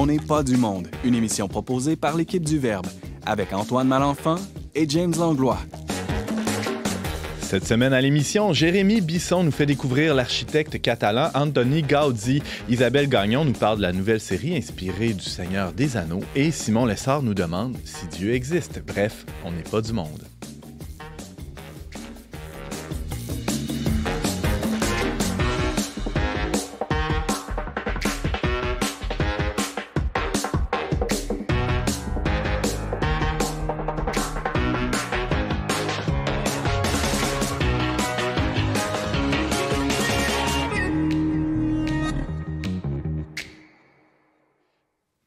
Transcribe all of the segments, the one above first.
On n'est pas du monde, une émission proposée par l'équipe du Verbe, avec Antoine Malenfant et James Langlois. Cette semaine à l'émission, Jérémy Bisson nous fait découvrir l'architecte catalan Antoni Gaudí. Isabelle Gagnon nous parle de la nouvelle série inspirée du Seigneur des Anneaux. Et Simon Lessard nous demande si Dieu existe. Bref, on n'est pas du monde.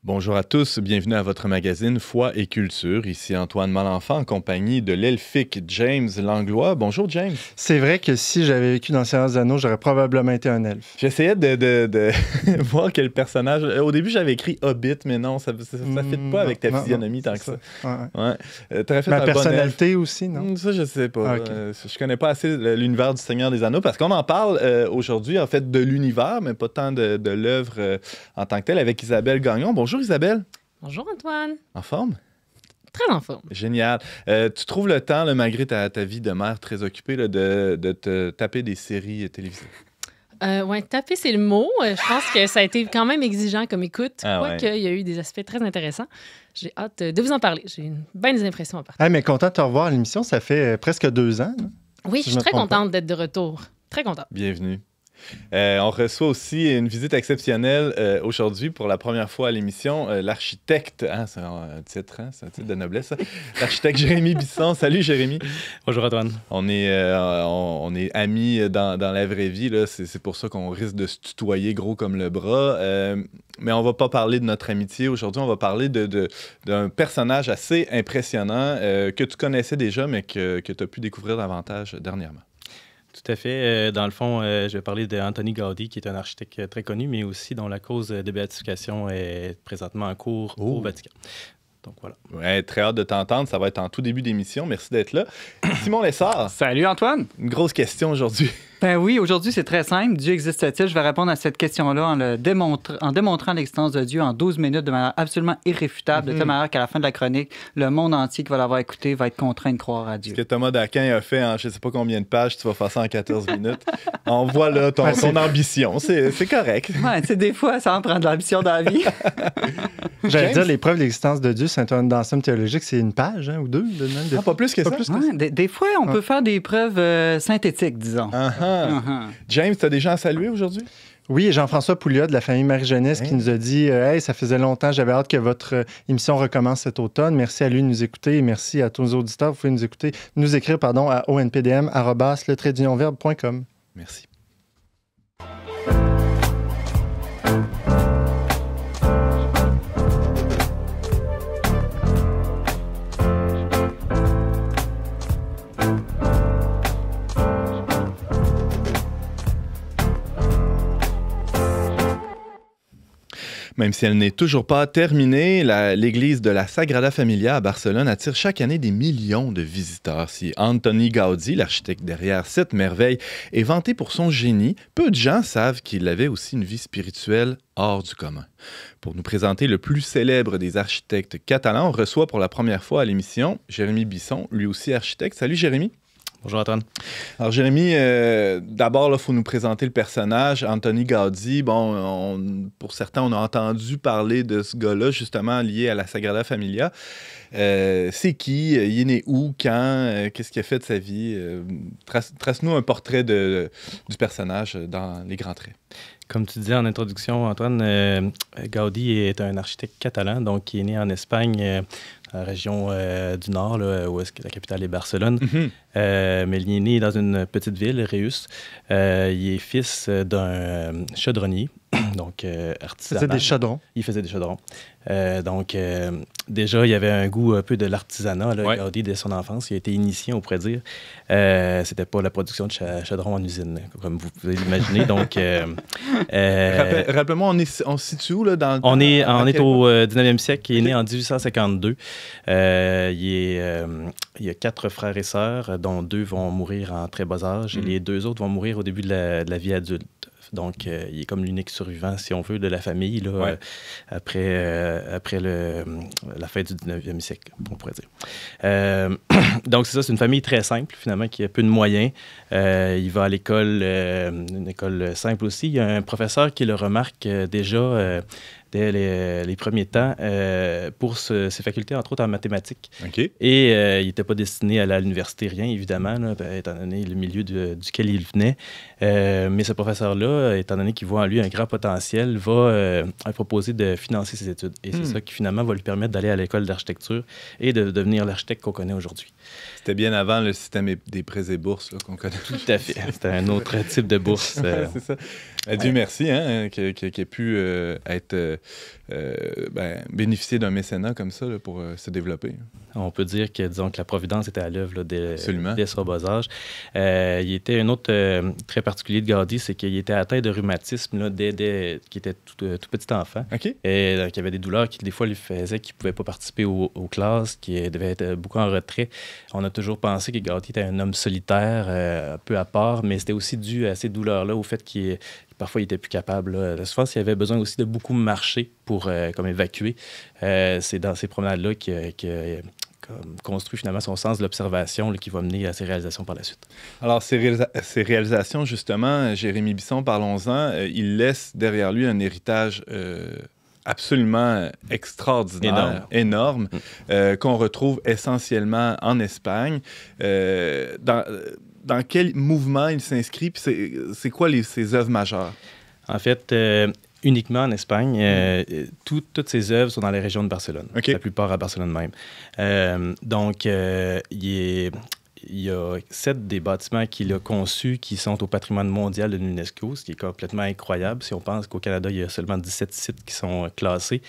Bonjour à tous, bienvenue à votre magazine Foi et Culture. Ici Antoine Malenfant en compagnie de l'elfique James Langlois. Bonjour James. C'est vrai que si j'avais vécu dans le Seigneur des Anneaux, j'aurais probablement été un elfe. J'essayais de voir quel personnage... Au début, j'avais écrit Hobbit, mais non, ça ne fit pas avec ta physionomie tant que ça. Ouais. T'aurais fait ma un personnalité aussi, non? Ça, je sais pas. Okay. Je connais pas assez l'univers du Seigneur des Anneaux parce qu'on en parle aujourd'hui, en fait, de l'univers, mais pas tant de l'œuvre en tant que telle, avec Isabelle Gagnon. Bonjour Isabelle. Bonjour Antoine. En forme? Très en forme. Génial. Tu trouves le temps, là, malgré ta vie de mère très occupée, là, de te taper des séries télévisées? Oui, taper, c'est le mot. Je pense que ça a été quand même exigeant comme écoute. Ouais. Qu'il y a eu des aspects très intéressants. J'ai hâte de vous en parler. J'ai bien des impressions à partager. Mais content de te revoir à l'émission. Ça fait presque 2 ans. Hein? Oui, je suis très contente d'être de retour. Très contente. Bienvenue. On reçoit aussi une visite exceptionnelle aujourd'hui pour la première fois à l'émission, l'architecte, c'est un titre de noblesse, ça. L'architecte Jérémy Bisson. Salut Jérémy. Bonjour Antoine. On est amis dans la vraie vie, là. C'est pour ça qu'on risque de se tutoyer gros comme le bras, mais on va pas parler de notre amitié aujourd'hui, on va parler d'un personnage assez impressionnant que tu connaissais déjà, mais que tu as pu découvrir davantage dernièrement. Tout à fait. Dans le fond, je vais parler d'Antoni Gaudí, qui est un architecte très connu, mais aussi dont la cause de béatification est présentement en cours au Vatican. Donc voilà. Ouais, très hâte de t'entendre. Ça va être en tout début d'émission. Merci d'être là. Simon Lessard. Salut Antoine. Une grosse question aujourd'hui. Ben oui, aujourd'hui, c'est très simple. Dieu existe-t-il? Je vais répondre à cette question-là en démontrant l'existence de Dieu en 12 minutes de manière absolument irréfutable, de telle manière qu'à la fin de la chronique, le monde entier qui va l'avoir écouté va être contraint de croire à Dieu. Ce que Thomas d'Aquin a fait en je ne sais pas combien de pages, tu vas faire ça en 14 minutes. On voit là ton ambition. C'est correct. Ouais, tu sais, des fois, ça en prend de l'ambition dans la vie. J'allais dire, les preuves de l'existence de Dieu, c'est un ensemble théologique, c'est une page ou deux. Pas plus que ça. Des fois, on peut faire des preuves synthétiques, disons. James, tu as des gens à saluer aujourd'hui? Oui, Jean-François Pouliot de la famille Marie-Jeunesse qui nous a dit « Hey, ça faisait longtemps, j'avais hâte que votre émission recommence cet automne. Merci à lui de nous écouter et merci à tous nos auditeurs. Vous pouvez nous écrire à onpdm@le-verbe.com. » Merci. Même si elle n'est toujours pas terminée, l'église de la Sagrada Familia à Barcelone attire chaque année des millions de visiteurs. Si Antoni Gaudí, l'architecte derrière cette merveille, est vanté pour son génie, peu de gens savent qu'il avait aussi une vie spirituelle hors du commun. Pour nous présenter le plus célèbre des architectes catalans, on reçoit pour la première fois à l'émission Jérémy Bisson, lui aussi architecte. Salut Jérémy. Bonjour Antoine. Alors Jérémy, d'abord, il faut nous présenter le personnage, Antoni Gaudí. Bon, pour certains, on a entendu parler de ce gars-là, justement lié à la Sagrada Familia. C'est qui? Il est né où? Quand? Qu'est-ce qu'il a fait de sa vie? Trace-nous un portrait du personnage dans les grands traits. Comme tu disais en introduction, Antoine, Gaudí est un architecte catalan, donc qui est né en Espagne, dans la région du Nord, là, où est-ce que la capitale est Barcelone. Mais il est né dans une petite ville, Reus. Il est fils d'un chaudronnier, donc artisan. Il faisait des chaudrons. Il faisait des chaudrons. Déjà, il y avait un goût un peu de l'artisanat, Gaudí, dès son enfance. Il a été initié, on pourrait dire. C'était pas la production de chaudrons en usine, comme vous pouvez l'imaginer. Donc, rappelle-moi, on se situe où? Là, on est au 19e siècle. Il est né en 1852. Il y a 4 frères et sœurs, dont 2 vont mourir en très bas âge. Et les 2 autres vont mourir au début de la vie adulte. Donc, il est comme l'unique survivant, si on veut, de la famille, là, Ouais. après la fin du 19e siècle, on pourrait dire. Donc, c'est ça, c'est une famille très simple, finalement, qui a peu de moyens. Il va à l'école, une école simple aussi. Il y a un professeur qui le remarque déjà dès les premiers temps pour ses facultés, entre autres en mathématiques. OK. Et il n'était pas destiné à aller à l'université, rien, évidemment, là, étant donné le milieu duquel il venait. Mais ce professeur-là, étant donné qu'il voit en lui un grand potentiel, va proposer de financer ses études. Et c'est ça qui, finalement, va lui permettre d'aller à l'école d'architecture et de devenir l'architecte qu'on connaît aujourd'hui. C'était bien avant le système des prêts et bourses là, qu'on connaît. Tout à fait. C'était un autre type de bourse. C'est ça. Dieu merci hein, qu'il ait pu être bénéficier d'un mécénat comme ça là, pour se développer. On peut dire que, disons, que la Providence était à l'œuvre là, dès son bas âge. Il était un autre très particulier de Gaudi, c'est qu'il était atteint de rhumatisme là, dès qu'il était tout petit enfant. OK. Et qu'il y avait des douleurs qui, des fois, lui faisaient qu'il ne pouvait pas participer aux classes, qu'il devait être beaucoup en retrait. On a toujours pensé que Gaudi était un homme solitaire, un peu à part, mais c'était aussi dû à ces douleurs-là, au fait qu'il parfois, il n'était plus capable. Là. Souvent, s'il avait besoin aussi de beaucoup marcher pour comme évacuer, c'est dans ces promenades-là qu'il a construit finalement son sens de l'observation qui va mener à ses réalisations par la suite. Alors, ces réalisations, justement, Jérémy Bisson, parlons-en, il laisse derrière lui un héritage absolument extraordinaire, énorme, qu'on retrouve essentiellement en Espagne. Dans quel mouvement il s'inscrit? C'est quoi ses œuvres majeures? En fait, uniquement en Espagne. Toutes ses œuvres sont dans les régions de Barcelone. Okay. La plupart à Barcelone même. Donc, il y a 7 des bâtiments qu'il a conçus qui sont au patrimoine mondial de l'UNESCO, ce qui est complètement incroyable. Si on pense qu'au Canada, il y a seulement 17 sites qui sont classés,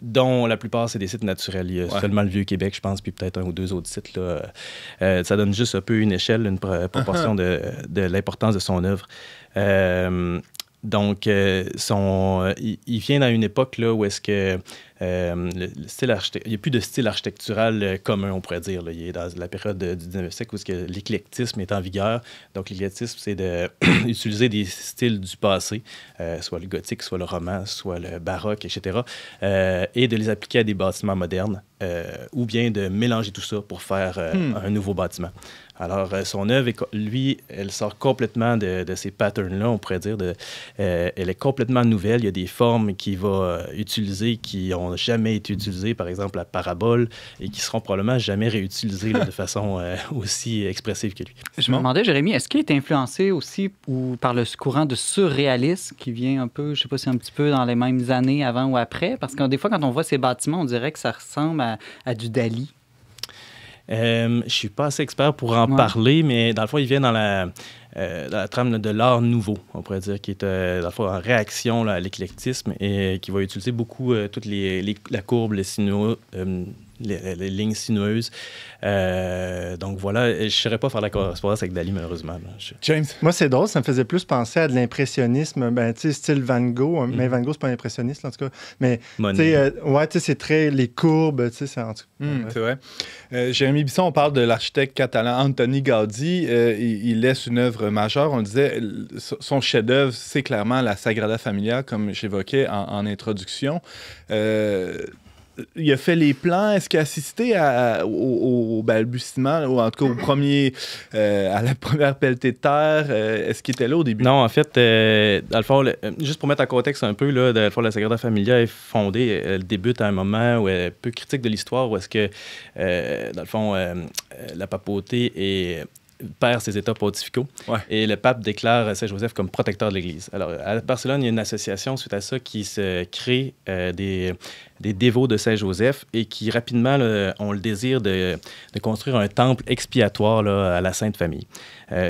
dont la plupart, c'est des sites naturels. Il y a seulement le Vieux-Québec, je pense, puis peut-être 1 ou 2 autres sites. Là. Ça donne juste un peu une échelle, une proportion de l'importance de son œuvre. Donc, il vient dans une époque là, où est-ce que le style il n'y a plus de style architectural commun, on pourrait dire. Là. Il est dans la période du 19e siècle où l'éclectisme est en vigueur. Donc, l'éclectisme, c'est d'utiliser des styles du passé, soit le gothique, soit le roman, soit le baroque, etc., et de les appliquer à des bâtiments modernes, ou bien de mélanger tout ça pour faire un nouveau bâtiment. Alors, son œuvre, lui, elle sort complètement de ces patterns-là, on pourrait dire. Elle est complètement nouvelle. Il y a des formes qu'il va utiliser qui n'ont jamais été utilisées, par exemple la parabole, et qui seront probablement jamais réutilisées là, de façon aussi expressive que lui. Je me demandais, Jérémy, est-ce qu'il est influencé aussi par le courant de surréalisme qui vient un peu, je ne sais pas si un petit peu dans les mêmes années avant ou après? Parce que des fois, quand on voit ces bâtiments, on dirait que ça ressemble à du Dali. Je ne suis pas assez expert pour en parler, mais dans le fond, il vient dans la trame de l'art nouveau, on pourrait dire, qui est dans le fond en réaction là, à l'éclectisme et qui va utiliser beaucoup toute la courbe, les lignes sinueuses. Donc voilà, je ne saurais pas faire la correspondance avec Dali, malheureusement. James? Moi, c'est drôle, ça me faisait plus penser à de l'impressionnisme, tu sais, style Van Gogh, mais Van Gogh, c'est pas un impressionniste, en tout cas. Mais, tu sais, c'est très les courbes, tu sais, c'est en tout cas. C'est vrai. Jérémy Bisson, on parle de l'architecte catalan Antoni Gaudi. Il laisse une œuvre majeure. On le disait, son chef-d'œuvre, c'est clairement la Sagrada Familia, comme j'évoquais en introduction. Il a fait les plans. Est-ce qu'il a assisté au balbutiement, ou en tout cas à la première pelletée de terre? Est-ce qu'il était là au début? Non, en fait, dans le fond, juste pour mettre en contexte un peu, là, dans le fond, la Sagrada Familia est fondée, elle débute à un moment où elle est un peu critique de l'histoire, où est-ce que, dans le fond, la papauté perd ses états pontificaux et le pape déclare Saint-Joseph comme protecteur de l'Église. Alors, à Barcelone, il y a une association suite à ça qui se crée des dévots de Saint-Joseph et qui rapidement ont le désir de construire un temple expiatoire là, à la Sainte Famille.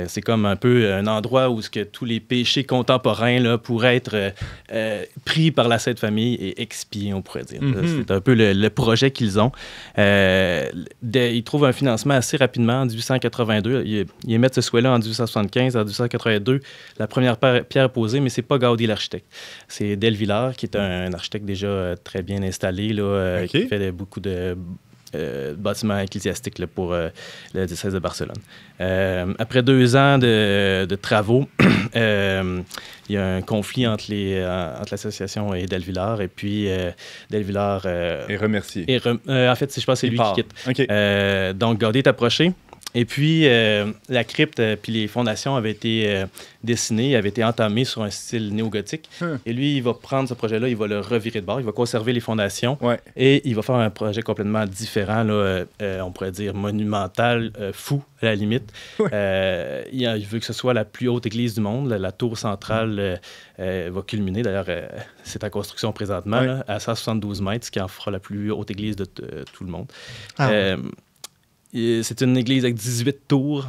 C'est comme un peu un endroit où tous les péchés contemporains là, pourraient être pris par la Sainte Famille et expiés, on pourrait dire. C'est un peu le projet qu'ils ont. Ils trouvent un financement assez rapidement en 1882. Ils émettent ce souhait-là en 1875. En 1882, la première pierre posée, mais c'est pas Gaudi l'architecte. C'est Del Villar, qui est un architecte déjà très bien installé, là, qui fait beaucoup de bâtiment ecclésiastique là, pour le diocèse de Barcelone. Après 2 ans de travaux, il y a un conflit entre l'association et Delvillard, et puis Delvillard... est remercié. En fait, je pense que c'est lui qui quitte. Okay. Donc, Gaudí est approché. Et puis, la crypte puis les fondations avaient été dessinées, avaient été entamées sur un style néo-gothique. Et lui, il va prendre ce projet-là, il va le revirer de bord, il va conserver les fondations et il va faire un projet complètement différent, là, on pourrait dire monumental, fou à la limite. Il veut que ce soit la plus haute église du monde. La tour centrale va culminer. D'ailleurs, c'est en construction présentement, là, à 172 mètres, ce qui en fera la plus haute église de tout le monde. C'est une église avec 18 tours,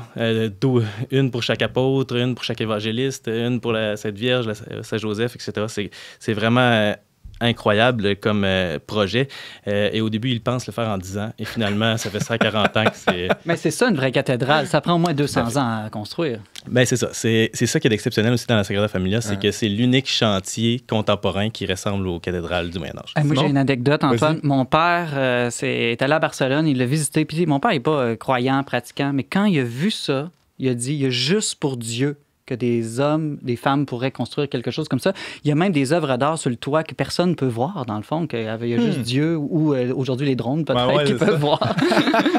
une pour chaque apôtre, une pour chaque évangéliste, une pour la Sainte Vierge, la Saint-Joseph, etc. C'est vraiment incroyable comme projet. Et au début, il pense le faire en 10 ans. Et finalement, ça fait 140 ans que c'est... Mais c'est ça, une vraie cathédrale. Ça prend au moins 200 ans à construire. Ben c'est ça. C'est ça qui est exceptionnel aussi dans la Sagrada Familia, c'est que c'est l'unique chantier contemporain qui ressemble aux cathédrales du Moyen-Âge. Moi, j'ai une anecdote, Antoine. Mon père est allé à Barcelone, il l'a visité. Puis mon père n'est pas croyant, pratiquant, mais quand il a vu ça, il a dit, il y a juste pour Dieu que des hommes, des femmes pourraient construire quelque chose comme ça. Il y a même des œuvres d'art sur le toit que personne ne peut voir, dans le fond, qu'il y a juste Dieu ou aujourd'hui les drones, peut-être, qui peuvent voir.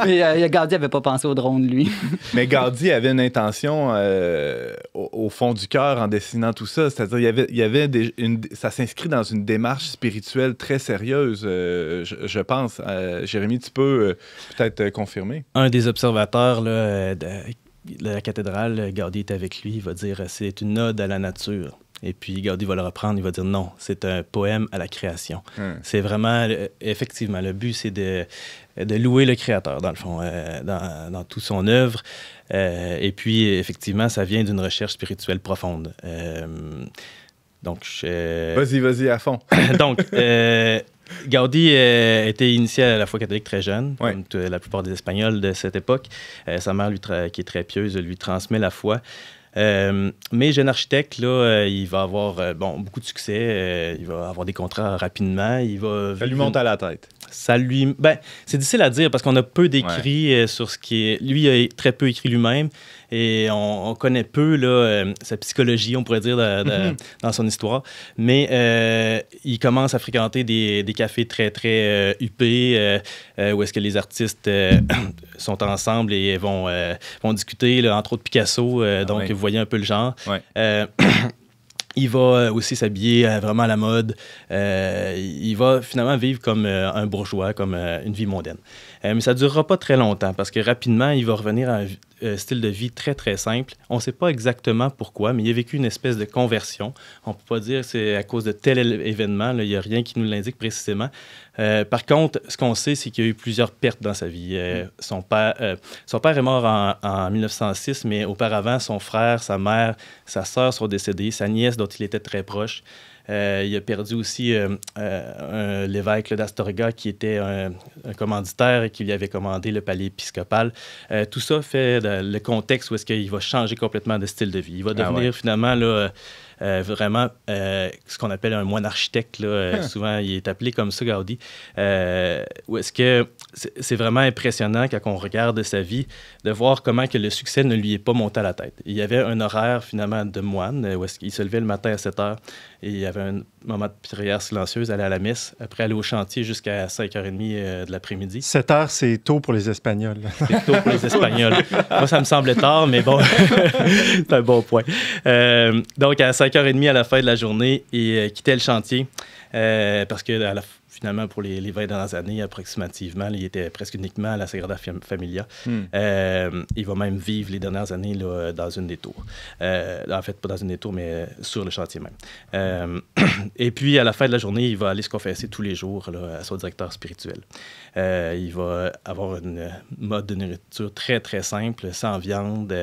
Mais Gaudí n'avait pas pensé aux drones, lui. Mais Gaudí avait une intention au fond du cœur en dessinant tout ça. C'est-à-dire, ça s'inscrit dans une démarche spirituelle très sérieuse, je pense. Jérémy, tu peux peut-être confirmer? Un des observateurs là, de la cathédrale, Gaudí est avec lui, il va dire c'est une ode à la nature. Et puis Gaudí va le reprendre, il va dire non, c'est un poème à la création. C'est vraiment, effectivement, le but, c'est de louer le créateur, dans le fond, dans toute son œuvre. Et puis, effectivement, ça vient d'une recherche spirituelle profonde. Donc, Vas-y, à fond. Donc, Gaudí était initié à la foi catholique très jeune, comme la plupart des Espagnols de cette époque. Sa mère, qui est très pieuse, lui transmet la foi. Mais jeune architecte, là, il va avoir beaucoup de succès. Il va avoir des contrats rapidement. Ça lui monte à la tête. C'est difficile à dire parce qu'on a peu d'écrits sur ce qui est... Lui, il a très peu écrit lui-même et on connaît peu là, sa psychologie, on pourrait dire, dans son histoire. Mais il commence à fréquenter des cafés très, très huppés où est-ce que les artistes sont ensemble et vont discuter, là, entre autres Picasso. Donc, vous voyez un peu le genre. Il va aussi s'habiller vraiment à la mode. Il va finalement vivre comme un bourgeois, comme une vie mondaine. Mais ça ne durera pas très longtemps parce que rapidement, il va revenir à un style de vie très, très simple. On ne sait pas exactement pourquoi, mais il a vécu une espèce de conversion. On ne peut pas dire que c'est à cause de tel événement. Là, il n'y a rien qui nous l'indique précisément. Par contre, ce qu'on sait, c'est qu'il y a eu plusieurs pertes dans sa vie. Son père est mort en 1906, mais auparavant, son frère, sa mère, sa sœur sont décédés, sa nièce, dont il était très proche. Il a perdu aussi l'évêque d'Astorga, qui était un commanditaire et qui lui avait commandé le palais épiscopal. Tout ça fait le contexte où est-ce qu'il va changer complètement de style de vie. Il va devenir finalement là, vraiment ce qu'on appelle un moine architecte. Là, souvent, il est appelé comme ça, Gaudí. Où est-ce que c'est vraiment impressionnant quand on regarde sa vie de voir comment que le succès ne lui est pas monté à la tête. Il y avait un horaire finalement de moine où est-ce qu'il se levait le matin à 7 heures et il y avait un moment de prière silencieuse, aller à la messe, après aller au chantier jusqu'à 5h30 de l'après-midi. 7 heures, c'est tôt pour les Espagnols. C'est tôt pour les Espagnols. Moi, ça me semblait tard, mais bon, c'est un bon point. Donc, à 5h30 à la fin de la journée, il quittait le chantier parce que finalement, pour les 20 dernières années, approximativement, il était presque uniquement à la Sagrada Familia. Il va même vivre les dernières années là, dans une des tours. En fait, pas dans une des tours, mais sur le chantier même. Et puis, à la fin de la journée, il va aller se confesser tous les jours là, à son directeur spirituel. Il va avoir une mode de nourriture très, très simple, sans viande,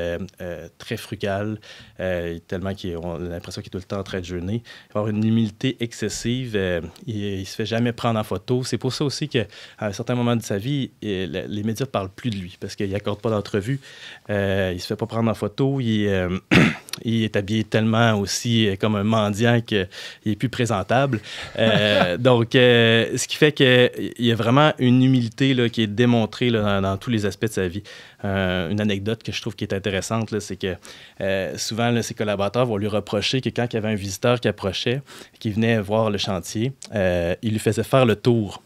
très frugale, tellement qu'on a l'impression qu'il est tout le temps en train de jeûner. Il va avoir une humilité excessive. Il ne se fait jamais prendre en photo. C'est pour ça aussi qu'à un certain moment de sa vie, les médias ne parlent plus de lui parce qu'il n'accorde pas d'entrevue. Il ne se fait pas prendre en photo. Il il est habillé tellement aussi comme un mendiant qu'il est plus présentable. Donc, ce qui fait qu'il y a vraiment une humilité là, qui est démontrée là, dans tous les aspects de sa vie. Une anecdote que je trouve qui est intéressante, là, c'est que souvent, là, ses collaborateurs vont lui reprocher que quand il y avait un visiteur qui approchait, qui venait voir le chantier, il lui faisait faire le tour.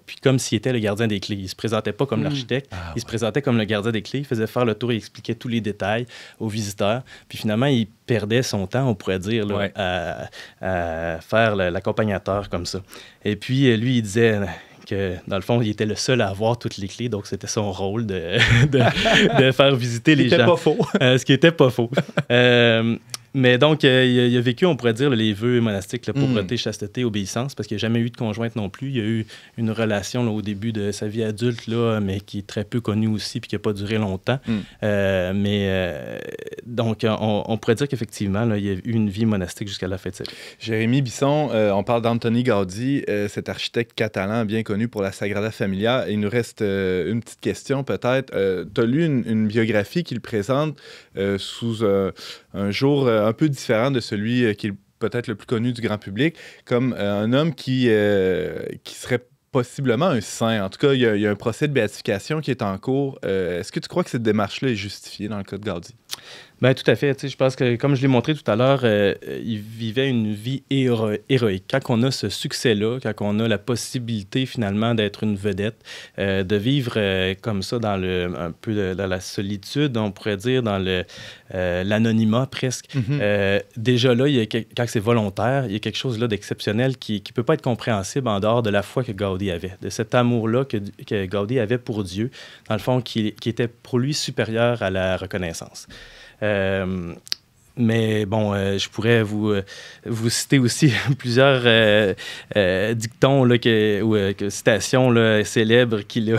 Puis comme s'il était le gardien des clés. Il ne se présentait pas comme l'architecte, il se présentait comme le gardien des clés, il faisait faire le tour, il expliquait tous les détails aux visiteurs. Puis finalement, il perdait son temps, on pourrait dire, là, à faire l'accompagnateur comme ça. Et puis, lui, il disait que, dans le fond, il était le seul à avoir toutes les clés, donc c'était son rôle de faire visiter les gens. Ce qui n'était pas faux. Ce qui n'était pas faux. Mais donc, il a vécu, on pourrait dire, les vœux monastiques, la pauvreté, chasteté, obéissance, parce qu'il n'a jamais eu de conjointe non plus. Il y a eu une relation là, au début de sa vie adulte, là, mais qui est très peu connue aussi, puis qui n'a pas duré longtemps. Donc, on pourrait dire qu'effectivement, là, il y a eu une vie monastique jusqu'à la fin de sa vie. Jérémy Bisson, on parle d'Antoni Gaudí, cet architecte catalan bien connu pour la Sagrada Familia. Il nous reste une petite question peut-être. Tu as lu une biographie qui le présente sous un jour un peu différent de celui qui est peut-être le plus connu du grand public, comme un homme qui serait possiblement un saint. En tout cas, il y a un procès de béatification qui est en cours. Est-ce que tu crois que cette démarche-là est justifiée dans le cas de Gaudí? Bien, tout à fait. Tu sais, je pense que, comme je l'ai montré tout à l'heure, il vivait une vie héroïque. Quand on a ce succès-là, quand on a la possibilité, finalement, d'être une vedette, de vivre comme ça dans un peu dans la solitude, on pourrait dire, dans l'anonymat presque. Déjà là, quand c'est volontaire, il y a quelque chose là d'exceptionnel qui ne peut pas être compréhensible en dehors de la foi que Gaudí avait, de cet amour-là que Gaudí avait pour Dieu, dans le fond, qui était pour lui supérieur à la reconnaissance. Mais bon, je pourrais vous citer aussi plusieurs dictons là, citations là, célèbres qu'il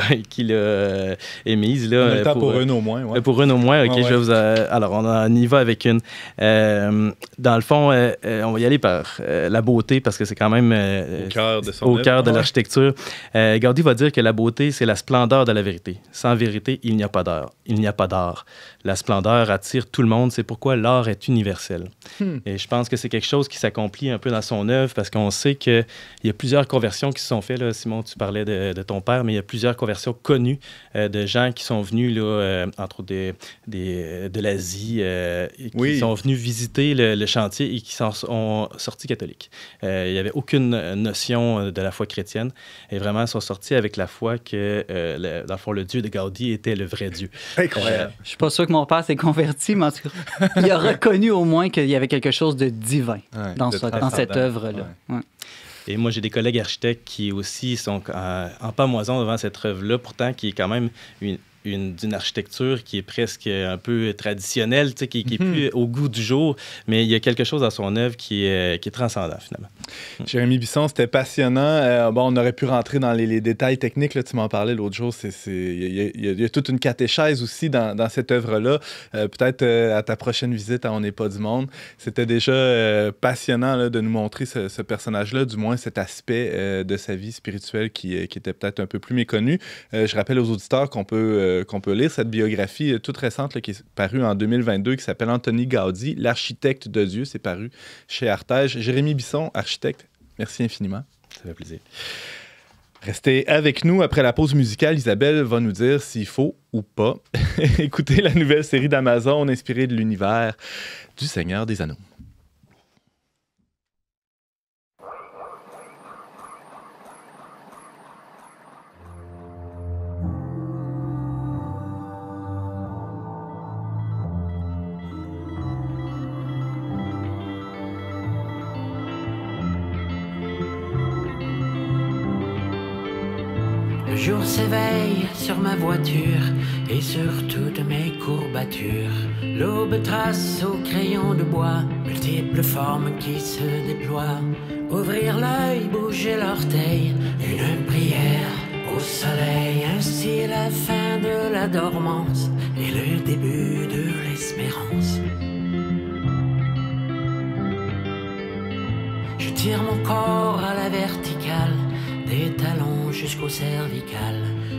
a émises. Là, on a le temps pour une au moins. Ouais. Pour une au moins, OK. Je vais vous alors, on y va avec une. Dans le fond, on va y aller par la beauté, parce que c'est quand même au cœur de l'architecture. Gaudí va dire que la beauté, c'est la splendeur de la vérité. Sans vérité, il n'y a pas d'art. Il n'y a pas d'art. La splendeur attire tout le monde. C'est pourquoi l'art est universel. Et je pense que c'est quelque chose qui s'accomplit un peu dans son œuvre, parce qu'on sait qu'il y a plusieurs conversions qui se sont faites. Là. Simon, tu parlais de ton père, mais il y a plusieurs conversions connues de gens qui sont venus, là, entre autres de l'Asie, qui sont venus visiter le chantier et qui sont sortis catholiques. Il n'y avait aucune notion de la foi chrétienne, et vraiment sont sortis avec la foi que, dans le fond, le Dieu de Gaudí était le vrai Dieu. Incroyable. Je ne suis pas sûr que mon père s'est converti, mais en tout cas, il a reconnu au moins qu'il y avait quelque chose de divin dans cette œuvre-là. Ouais. Et moi, j'ai des collègues architectes qui aussi sont en pâmoison devant cette œuvre-là, pourtant qui est quand même d'une architecture qui est presque un peu traditionnelle, tu sais, qui est plus au goût du jour, mais il y a quelque chose dans son œuvre qui est transcendant, finalement. Jérémy Bisson, c'était passionnant. On aurait pu rentrer dans les détails techniques. Là, tu m'en parlais l'autre jour. Il y a toute une catéchèse aussi dans cette œuvre-là. Peut-être à ta prochaine visite à On n'est pas du monde. C'était déjà passionnant là, de nous montrer ce personnage-là, du moins cet aspect de sa vie spirituelle qui était peut-être un peu plus méconnu. Je rappelle aux auditeurs qu'on peut lire cette biographie toute récente là, qui est parue en 2022, qui s'appelle Antoni Gaudí, l'architecte de Dieu. C'est paru chez Artege. Jérémy Bisson, architecte, merci infiniment. Ça fait plaisir. Restez avec nous. Après la pause musicale, Isabelle va nous dire s'il faut ou pas écouter la nouvelle série d'Amazon inspirée de l'univers du Seigneur des Anneaux. Le jour s'éveille sur ma voiture et sur toutes mes courbatures. L'aube trace au crayon de bois multiples formes qui se déploient. Ouvrir l'œil, bouger l'orteil, une prière au soleil. Ainsi la fin de la dormance et le début de l'espérance. Je tire mon corps à la verticale, des talons jusqu'au cervical.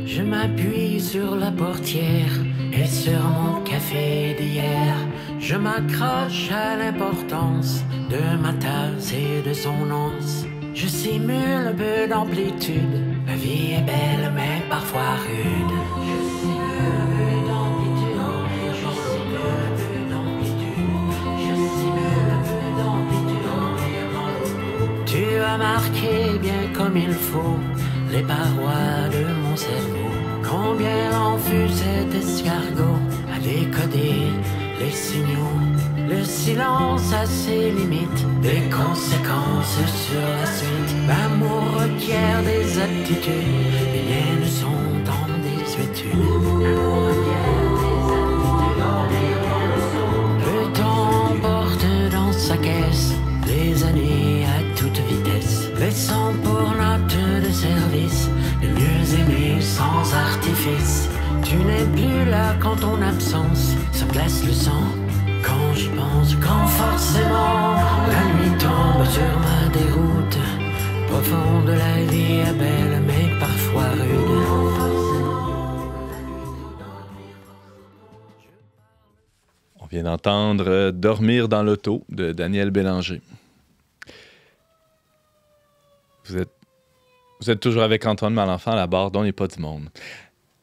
Je m'appuie sur la portière et sur mon café d'hier. Je m'accroche à l'importance de ma tasse et de son once. Je simule un peu d'amplitude. La vie est belle mais parfois rude. Je simule un peu d'amplitude. Je simule un peu d'amplitude. Je simule un peu d'amplitude. Tu as marqué bien comme il faut les parois de mon cerveau. Combien en fut cet escargot à décoder les signaux. Le silence a ses limites, des conséquences sur la suite. L'amour requiert des aptitudes, les miennes sont en désuétude. L'amour requiert des aptitudes, le temps porte dans sa caisse les années à toute vitesse, laissant pour note de service de mieux aimer sans artifice. Tu n'es plus là quand ton absence se glace le sang. Quand j'y pense, quand forcément la nuit tombe sur ma déroute, profonde la vie est belle mais parfois rude. On vient d'entendre Dormir dans l'auto de Daniel Bélanger. Vous êtes toujours avec Antoine Malenfant à la barre dont n'est pas du monde.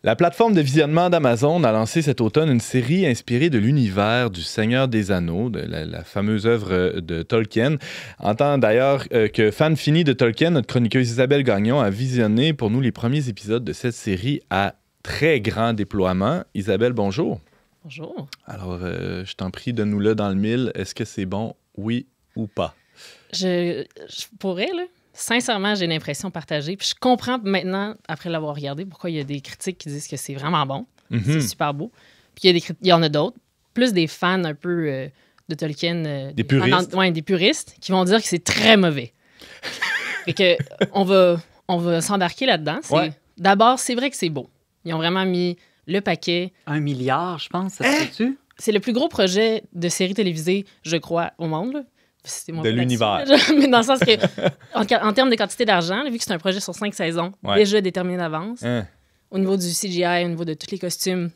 La plateforme de visionnement d'Amazon a lancé cet automne une série inspirée de l'univers du Seigneur des Anneaux, de la fameuse œuvre de Tolkien. On entend d'ailleurs que fan fini de Tolkien, notre chroniqueuse Isabelle Gagnon a visionné pour nous les premiers épisodes de cette série à très grand déploiement. Isabelle, bonjour. Bonjour. Alors, je t'en prie, donne-nous-le dans le mille. Est-ce que c'est bon, oui ou pas? Je pourrais, là. Sincèrement, j'ai l'impression partagée. Puis je comprends maintenant, après l'avoir regardé, pourquoi il y a des critiques qui disent que c'est vraiment bon. C'est super beau. Puis il y en a d'autres, plus des fans un peu de Tolkien. Des puristes. Des puristes qui vont dire que c'est très mauvais. Et que on va s'embarquer là-dedans. D'abord, c'est vrai que c'est beau. Ils ont vraiment mis le paquet. 1 milliard, je pense, ça se fait-tu? C'est le plus gros projet de série télévisée, je crois, au monde, là. De l'univers. Mais dans le sens que, en termes de quantité d'argent, là, vu que c'est un projet sur 5 saisons, déjà déterminé d'avance, au niveau du CGI, au niveau de tous les costumes,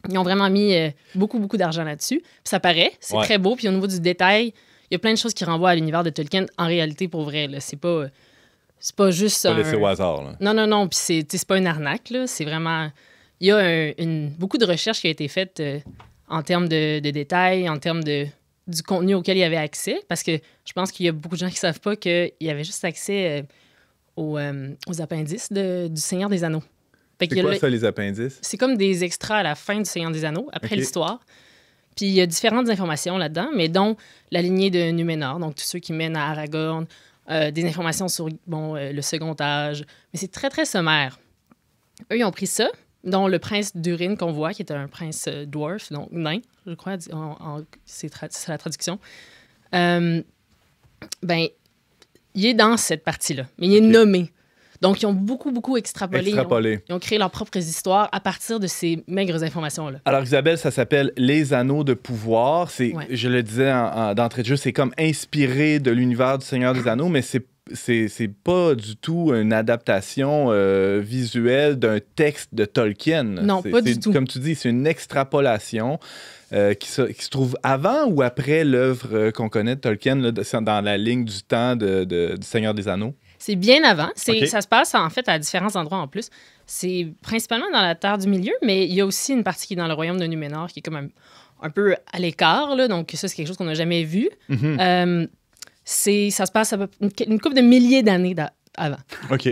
ils ont vraiment mis beaucoup, beaucoup d'argent là-dessus. Puis ça paraît, c'est très beau. Puis au niveau du détail, il y a plein de choses qui renvoient à l'univers de Tolkien en réalité, pour vrai. Là. C'est pas juste pas laissé au hasard. Là. Non. Puis c'est pas une arnaque. Là. C'est vraiment... Il y a beaucoup de recherches qui a été faites en termes de détails, en termes du contenu auquel il y avait accès, parce que je pense qu'il y a beaucoup de gens qui ne savent pas qu'il y avait juste accès aux appendices du Seigneur des Anneaux. C'est quoi ça, les appendices? C'est comme des extras à la fin du Seigneur des Anneaux, après l'histoire. Puis il y a différentes informations là-dedans, mais dont la lignée de Numénor, donc tous ceux qui mènent à Aragorn, des informations sur le second âge. Mais c'est très, très sommaire. Eux, ils ont pris ça, dont le prince d'Urin qu'on voit, qui est un prince dwarf, donc nain, je crois, c'est la traduction. Il est dans cette partie-là, mais il est nommé. Donc, ils ont beaucoup, beaucoup extrapolé. Ils ont créé leurs propres histoires à partir de ces maigres informations-là. Alors, Isabelle, ça s'appelle Les Anneaux de pouvoir. Je le disais d'entrée de jeu, c'est comme inspiré de l'univers du Seigneur des Anneaux, mais c'est pas du tout une adaptation visuelle d'un texte de Tolkien. Non, pas du tout. Comme tu dis, c'est une extrapolation qui se trouve avant ou après l'œuvre qu'on connaît de Tolkien, là, dans la ligne du temps du Seigneur des Anneaux? C'est bien avant. Ça se passe, en fait, à différents endroits en plus. C'est principalement dans la Terre du Milieu, mais il y a aussi une partie qui est dans le royaume de Numénor, qui est comme un peu à l'écart, là, donc ça, c'est quelque chose qu'on n'a jamais vu. Ça se passe à une couple de milliers d'années avant. OK.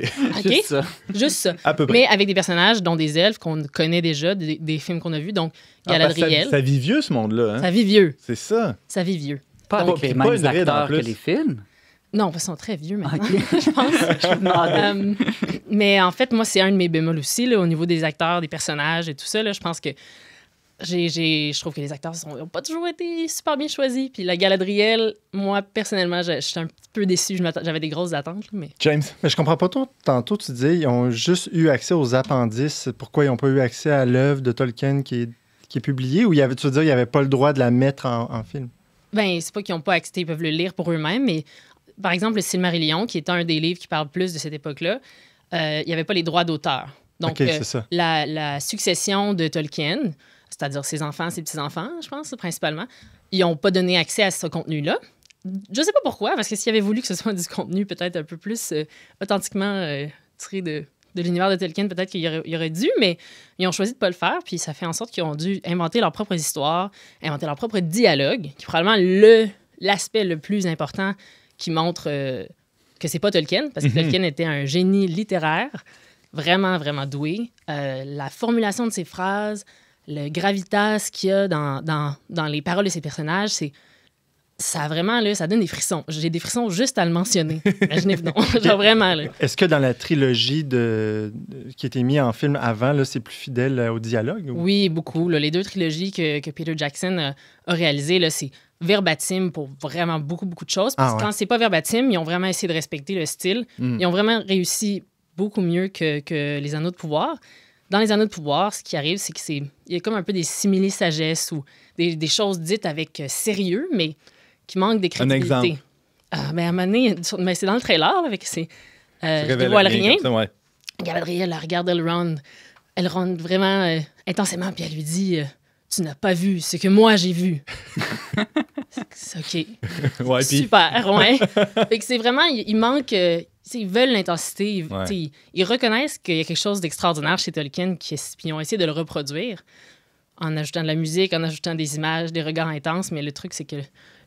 Juste ça. À peu près. Mais avec des personnages, dont des elfes qu'on connaît déjà, des films qu'on a vus, donc Galadriel. Ça vit vieux, ce monde-là. Hein? Ça vit vieux. C'est ça. Ça vit vieux. Pas avec les mêmes acteurs que les films? Non, ils sont très vieux maintenant, je pense. Mais en fait, moi, c'est un de mes bémols aussi, là, au niveau des acteurs, des personnages et tout ça. Là, je pense que je trouve que les acteurs n'ont pas toujours été super bien choisis. Puis la Galadriel, moi, personnellement, j'étais un petit peu déçue. J'avais des grosses attentes. Mais... James? Mais je comprends pas trop. Tantôt, tu disais ils ont juste eu accès aux appendices. Pourquoi ils n'ont pas eu accès à l'œuvre de Tolkien qui est publiée? Ou tu veux dire qu'il n'y avait pas le droit de la mettre en film? Ben, c'est pas qu'ils n'ont pas accès, ils peuvent le lire pour eux-mêmes, mais par exemple, le Silmarillion, qui est un des livres qui parle plus de cette époque-là, il n'y avait pas les droits d'auteur. Donc, c'est ça. La succession de Tolkien, c'est-à-dire ses enfants, ses petits-enfants, je pense, principalement, ils n'ont pas donné accès à ce contenu-là. Je ne sais pas pourquoi, parce que s'ils avaient voulu que ce soit du contenu peut-être un peu plus authentiquement tiré de l'univers de Tolkien, peut-être qu'il y aurait dû, mais ils ont choisi de ne pas le faire, puis ça fait en sorte qu'ils ont dû inventer leurs propres histoires, inventer leur propre dialogue, qui est probablement l'aspect le plus important qui montre que c'est pas Tolkien, parce que Tolkien était un génie littéraire, vraiment, vraiment doué. La formulation de ses phrases, le gravitas qu'il y a dans les paroles de ses personnages, ça vraiment, là, ça donne des frissons. J'ai des frissons juste à le mentionner. Imaginez-vous donc. Genre vraiment, là. Est-ce que dans la trilogie qui a été mise en film avant, là, c'est plus fidèle au dialogue? Ou? Oui, beaucoup. Là, les 2 trilogies que Peter Jackson a réalisées, là, c'est verbatim pour vraiment beaucoup, beaucoup de choses. Parce que quand c'est pas verbatim, ils ont vraiment essayé de respecter le style. Ils ont vraiment réussi beaucoup mieux que les Anneaux de pouvoir. Dans les Anneaux de pouvoir, ce qui arrive, c'est qu'il y a comme un peu des simili-sagesse ou des choses dites avec sérieux, mais qui manque de crédibilité. Un exemple. À un moment donné, mais c'est dans le trailer, avec je dévoile rien. Ça, ouais. Galadriel, elle regarde Elrond vraiment intensément, puis elle lui dit tu n'as pas vu ce que moi j'ai vu. C'est OK. Ouais, super, ouais. Fait que c'est vraiment, il manque... ils veulent l'intensité. Ils reconnaissent qu'il y a quelque chose d'extraordinaire chez Tolkien, puis ils ont essayé de le reproduire en ajoutant de la musique, en ajoutant des images, des regards intenses, mais le truc, c'est que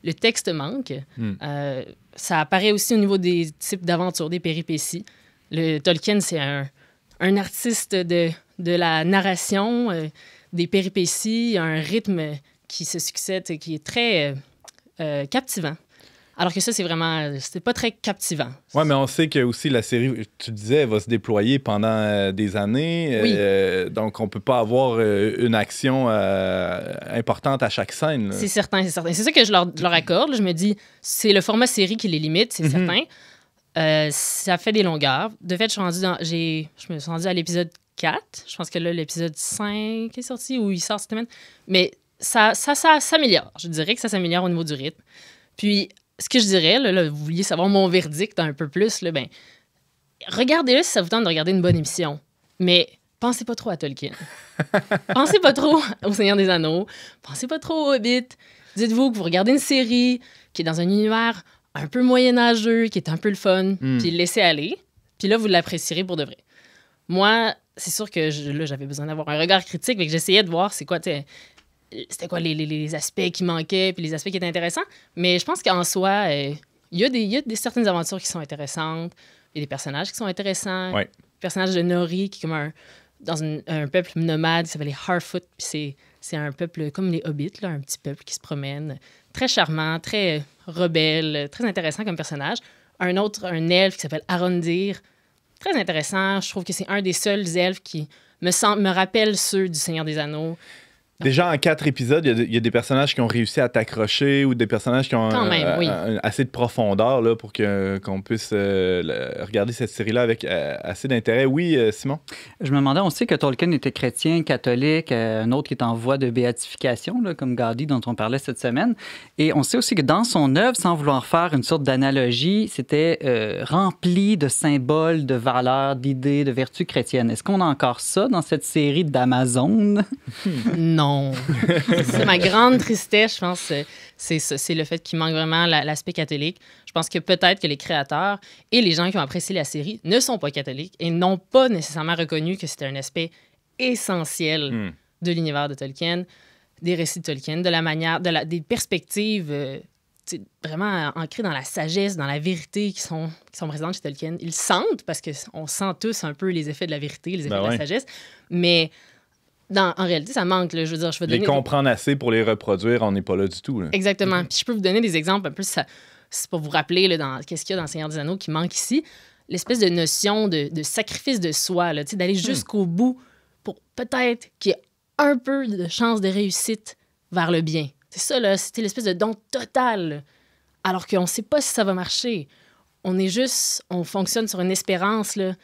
le texte manque. Ça apparaît aussi au niveau des types d'aventures, des péripéties. Tolkien, c'est un artiste de la narration, des péripéties, un rythme qui se succède, qui est très captivant. Alors que ça, c'est pas très captivant. Oui, mais on sait que aussi la série, tu disais, elle va se déployer pendant des années. Oui. Donc, on peut pas avoir une action importante à chaque scène. Là. C'est certain, c'est certain. C'est ça que je leur accorde. Là. Je me dis, c'est le format série qui les limite, c'est certain. Ça fait des longueurs. De fait, je me suis rendue à l'épisode 4. Je pense que là, l'épisode 5 est sorti ou il sort cette semaine. Mais ça s'améliore. Je dirais que ça s'améliore au niveau du rythme. Puis, ce que je dirais, là, vous vouliez savoir mon verdict un peu plus, là, ben, regardez-le si ça vous tente de regarder une bonne émission. Mais pensez pas trop à Tolkien. Pensez pas trop au Seigneur des Anneaux. Pensez pas trop au Hobbit. Dites-vous que vous regardez une série qui est dans un univers un peu moyenâgeux, qui est un peu le fun, puis laissez aller. Puis là, vous l'apprécierez pour de vrai. Moi, c'est sûr que j'avais besoin d'avoir un regard critique, mais que j'essayais de voir c'était quoi les aspects qui manquaient puis les aspects qui étaient intéressants. Mais je pense qu'en soi, il y a certaines aventures qui sont intéressantes. Il y a des personnages qui sont intéressants. Ouais. Le personnage de Nori, qui est comme dans un peuple nomade qui s'appelle les Harfoot. Puis c'est un peuple comme les Hobbits, là, un petit peuple qui se promène. Très charmant, très rebelle, très intéressant comme personnage. Un elfe qui s'appelle Arondir. Très intéressant. Je trouve que c'est un des seuls elfes qui me rappelle ceux du Seigneur des Anneaux. Déjà, en 4 épisodes, il y a des personnages qui ont réussi à t'accrocher ou des personnages qui ont assez de profondeur là, pour qu'on puisse regarder cette série-là avec assez d'intérêt. Oui, Simon? Je me demandais, on sait que Tolkien était chrétien, catholique, un autre qui est en voie de béatification, là, comme Gaudi, dont on parlait cette semaine. Et on sait aussi que dans son œuvre, sans vouloir faire une sorte d'analogie, c'était rempli de symboles, de valeurs, d'idées, de vertus chrétiennes. Est-ce qu'on a encore ça dans cette série d'Amazon? Non. C'est ma grande tristesse, je pense. C'est le fait qu'il manque vraiment l'aspect catholique. Je pense que peut-être que les créateurs et les gens qui ont apprécié la série ne sont pas catholiques et n'ont pas nécessairement reconnu que c'était un aspect essentiel de l'univers de Tolkien, des récits de Tolkien, de la manière, des perspectives vraiment ancrées dans la sagesse, dans la vérité qui sont présentes chez Tolkien. Ils sentent, parce qu'on sent tous un peu les effets de la vérité, les effets de la sagesse, mais... en réalité, ça manque. Là. Je veux dire, les comprendre assez pour les reproduire, on n'est pas là du tout. Là. Exactement. Puis je peux vous donner des exemples un peu, c'est pour vous rappeler qu'est-ce qu'il y a dans le Seigneur des Anneaux qui manque ici. L'espèce de notion de sacrifice de soi, là, d'aller jusqu'au bout pour peut-être qu'il y ait un peu de chance de réussite vers le bien. C'est ça, là, c'était l'espèce de don total. Là. Alors qu'on ne sait pas si ça va marcher. On fonctionne sur une espérance là,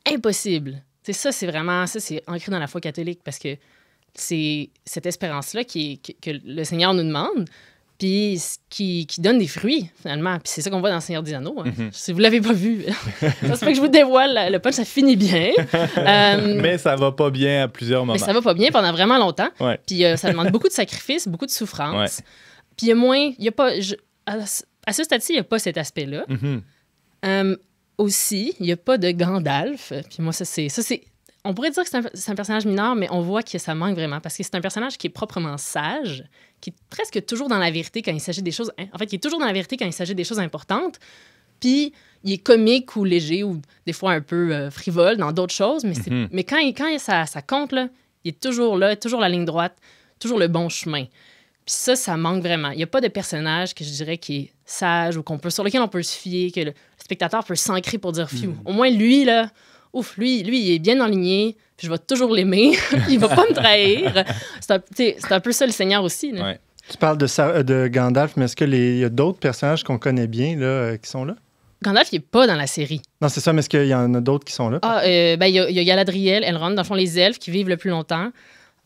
impossible. C'est ça, c'est ancré dans la foi catholique parce que c'est cette espérance-là que le Seigneur nous demande, puis qui donne des fruits, finalement. Puis c'est ça qu'on voit dans le Seigneur des Anneaux. Hein. Si vous ne l'avez pas vu, ça se fait que je vous dévoile, le punch, ça finit bien. Mais ça va pas bien à plusieurs moments. Mais ça va pas bien pendant vraiment longtemps. Ouais. Puis ça demande beaucoup de sacrifices, beaucoup de souffrance. Ouais. Puis il y a moins... Il y a pas... à ce stade-ci, il n'y a pas cet aspect-là. Aussi, il n'y a pas de Gandalf. Puis moi, ça, c'est... On pourrait dire que c'est un personnage mineur, mais on voit que ça manque vraiment parce que c'est un personnage qui est proprement sage, qui est presque toujours dans la vérité quand il s'agit des choses... En fait, il est toujours dans la vérité quand il s'agit des choses importantes. Puis il est comique ou léger ou des fois un peu frivole dans d'autres choses, mais quand ça compte, là, il est toujours là, toujours la ligne droite, toujours le bon chemin. Puis ça manque vraiment. Il n'y a pas de personnage que je dirais qui est sage ou sur lequel on peut se fier, que le spectateur peut s'ancrer pour dire « Fiou ». Au moins, lui, là... Ouf, lui, il est bien enligné, puis je vais toujours l'aimer, il va pas me trahir. C'est un peu ça le Seigneur aussi. Là. Ouais. Tu parles de Gandalf, mais est-ce qu'il y a d'autres personnages qu'on connaît bien là, qui sont là? Gandalf, il n'est pas dans la série. Non, c'est ça, mais est-ce qu'il y en a d'autres qui sont là? Il y a Galadriel, Elrond, dans le fond, les elfes qui vivent le plus longtemps.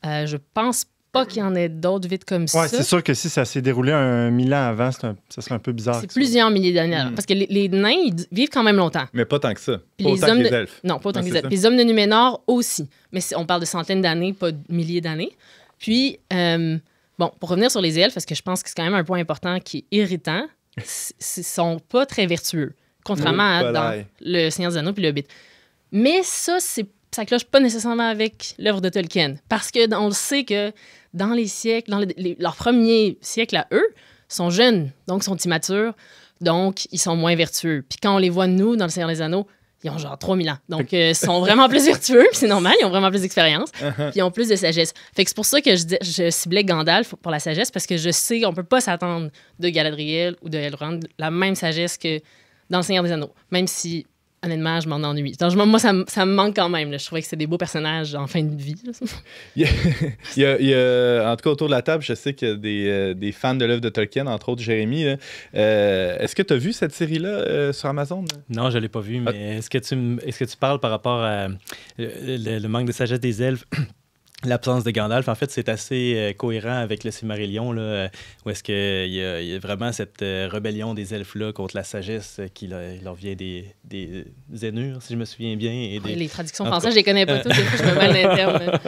Je pense pas qu'il y en ait d'autres vite comme ça. Oui, c'est sûr que si ça s'est déroulé 1000 ans avant, ça serait un peu bizarre. C'est plusieurs milliers d'années. Parce que les nains, ils vivent quand même longtemps. Mais pas tant que ça. Puis Pas autant que les elfes. Non, pas autant que les elfes. Puis les hommes de Numénor aussi. Mais on parle de centaines d'années, pas de milliers d'années. Puis, pour revenir sur les elfes, parce que je pense que c'est quand même un point important qui est irritant, ils sont pas très vertueux, contrairement à dans Le Seigneur des Anneaux puis le Hobbit. Mais ça cloche pas nécessairement avec l'œuvre de Tolkien. Parce qu'on le sait que dans les siècles, leurs premiers siècles à eux, sont jeunes, donc sont immatures, donc ils sont moins vertueux. Puis quand on les voit, nous, dans Le Seigneur des Anneaux, ils ont genre 3000 ans. Donc, ils sont vraiment plus vertueux, puis c'est normal, ils ont vraiment plus d'expérience, puis ils ont plus de sagesse. Fait que c'est pour ça que je ciblais Gandalf pour la sagesse, parce que je sais qu'on peut pas s'attendre de Galadriel ou de Elrond la même sagesse que dans Le Seigneur des Anneaux, même si... Honnêtement, je m'en ennuie. Donc, moi, ça me manque quand même. Là. Je trouvais que c'est des beaux personnages en fin de vie. il y a, en tout cas, autour de la table, je sais qu'il y a des fans de l'œuvre de Tolkien, entre autres Jérémy. Est-ce que tu as vu cette série-là sur Amazon? Non, je ne l'ai pas vue, mais est-ce que tu parles par rapport à le manque de sagesse des elfes? L'absence de Gandalf, en fait, c'est assez cohérent avec le Silmarillion, là, où est-ce qu'il y a vraiment cette rébellion des elfes-là contre la sagesse qui leur vient des Zénures, si je me souviens bien. Les traductions françaises, je les connais pas toutes, des fois, je me mets à l'interne.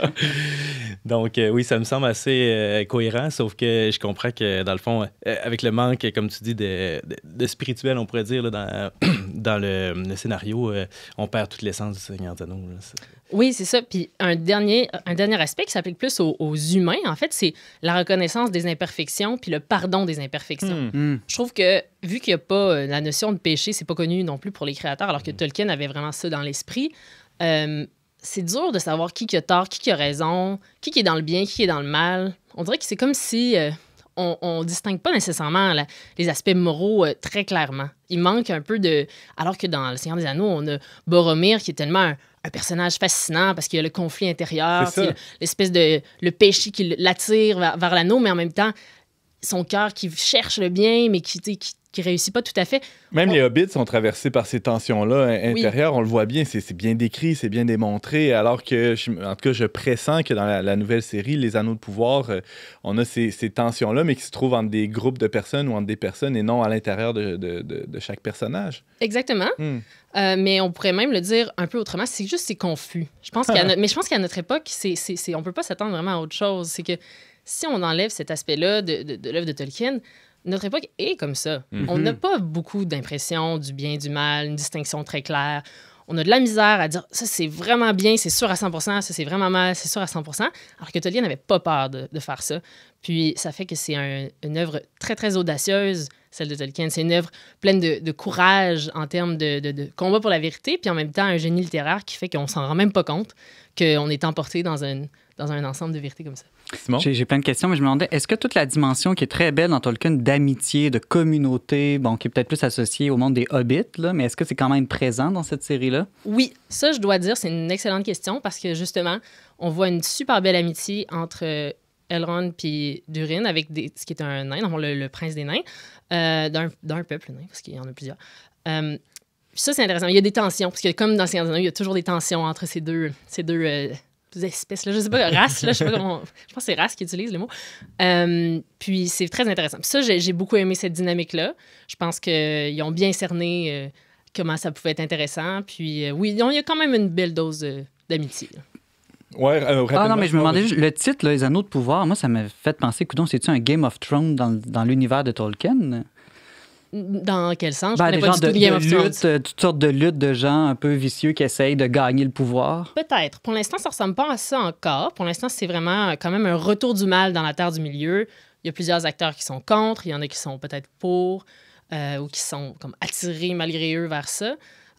Donc, oui, ça me semble assez cohérent, sauf que je comprends que, dans le fond, avec le manque, comme tu dis, de spirituel, on pourrait dire, là, dans le scénario, on perd toute l'essence du Seigneur des Anneaux. Oui, c'est ça. Puis un dernier aspect qui s'applique plus aux humains, en fait, c'est la reconnaissance des imperfections puis le pardon des imperfections. Je trouve que, vu qu'il n'y a pas la notion de péché, c'est pas connu non plus pour les créateurs, alors que Tolkien avait vraiment ça dans l'esprit, c'est dur de savoir qui a tort, qui a raison, qui est dans le bien, qui est dans le mal. On dirait que c'est comme si on distingue pas nécessairement les aspects moraux très clairement. Il manque un peu de... Alors que dans Le Seigneur des Anneaux, on a Boromir qui est tellement un personnage fascinant parce qu'il y a le conflit intérieur, l'espèce de... le péché qui l'attire vers l'anneau, mais en même temps, son cœur qui cherche le bien, mais qui réussit pas tout à fait. Même les hobbits sont traversés par ces tensions-là intérieures. Oui. On le voit bien, c'est bien décrit, c'est bien démontré. Alors que, en tout cas, je pressens que dans la nouvelle série, Les Anneaux de pouvoir, on a ces tensions-là, mais qui se trouvent entre des groupes de personnes ou entre des personnes et non à l'intérieur de chaque personnage. Exactement. Mais on pourrait même le dire un peu autrement. C'est confus. Mais je pense qu'à notre époque, on peut pas s'attendre vraiment à autre chose. C'est que si on enlève cet aspect-là de l'œuvre de Tolkien, notre époque est comme ça. On n'a pas beaucoup d'impression du bien, du mal, une distinction très claire. On a de la misère à dire ça, c'est vraiment bien, c'est sûr à 100%, ça, c'est vraiment mal, c'est sûr à 100%. Alors que Tolkien n'avait pas peur de faire ça. Puis ça fait que c'est une œuvre très, très audacieuse, celle de Tolkien. C'est une œuvre pleine de courage en termes de combat pour la vérité, puis en même temps, un génie littéraire qui fait qu'on s'en rend même pas compte qu'on est emporté dans un ensemble de vérités comme ça. J'ai plein de questions, mais je me demandais, est-ce que toute la dimension qui est très belle dans Tolkien d'amitié, de communauté, qui est peut-être plus associée au monde des hobbits, là, mais est-ce que c'est quand même présent dans cette série-là? Oui, ça, je dois dire, c'est une excellente question parce que, justement, on voit une super belle amitié entre Elrond puis Durin, avec ce qui est un nain, le prince des nains, d'un peuple nain, parce qu'il y en a plusieurs. Ça, c'est intéressant. Il y a des tensions, parce que comme dans Seigneur des Anneaux, il y a toujours des tensions entre ces deux espèces, là, je sais pas, race, là, je sais pas comment... Je pense que c'est race qui utilise le mot. Puis c'est très intéressant. Puis ça, j'ai beaucoup aimé cette dynamique-là. Je pense qu'ils ont bien cerné comment ça pouvait être intéressant. Puis oui, il y a quand même une belle dose d'amitié. Ouais, Ah non, mais je me demandais juste, le titre, là, Les Anneaux de pouvoir, moi, ça m'a fait penser, coudonc, c'est-tu un Game of Thrones dans l'univers de Tolkien? Dans quel sens? Je Ben, connais des pas gens du tout Game of Thrones. lutte, toutes sortes de luttes de gens un peu vicieux qui essayent de gagner le pouvoir. Peut-être. Pour l'instant, ça ressemble pas à ça encore. Pour l'instant, c'est vraiment quand même un retour du mal dans la Terre du Milieu. Il y a plusieurs acteurs qui sont contre, il y en a qui sont peut-être pour ou qui sont comme attirés malgré eux vers ça.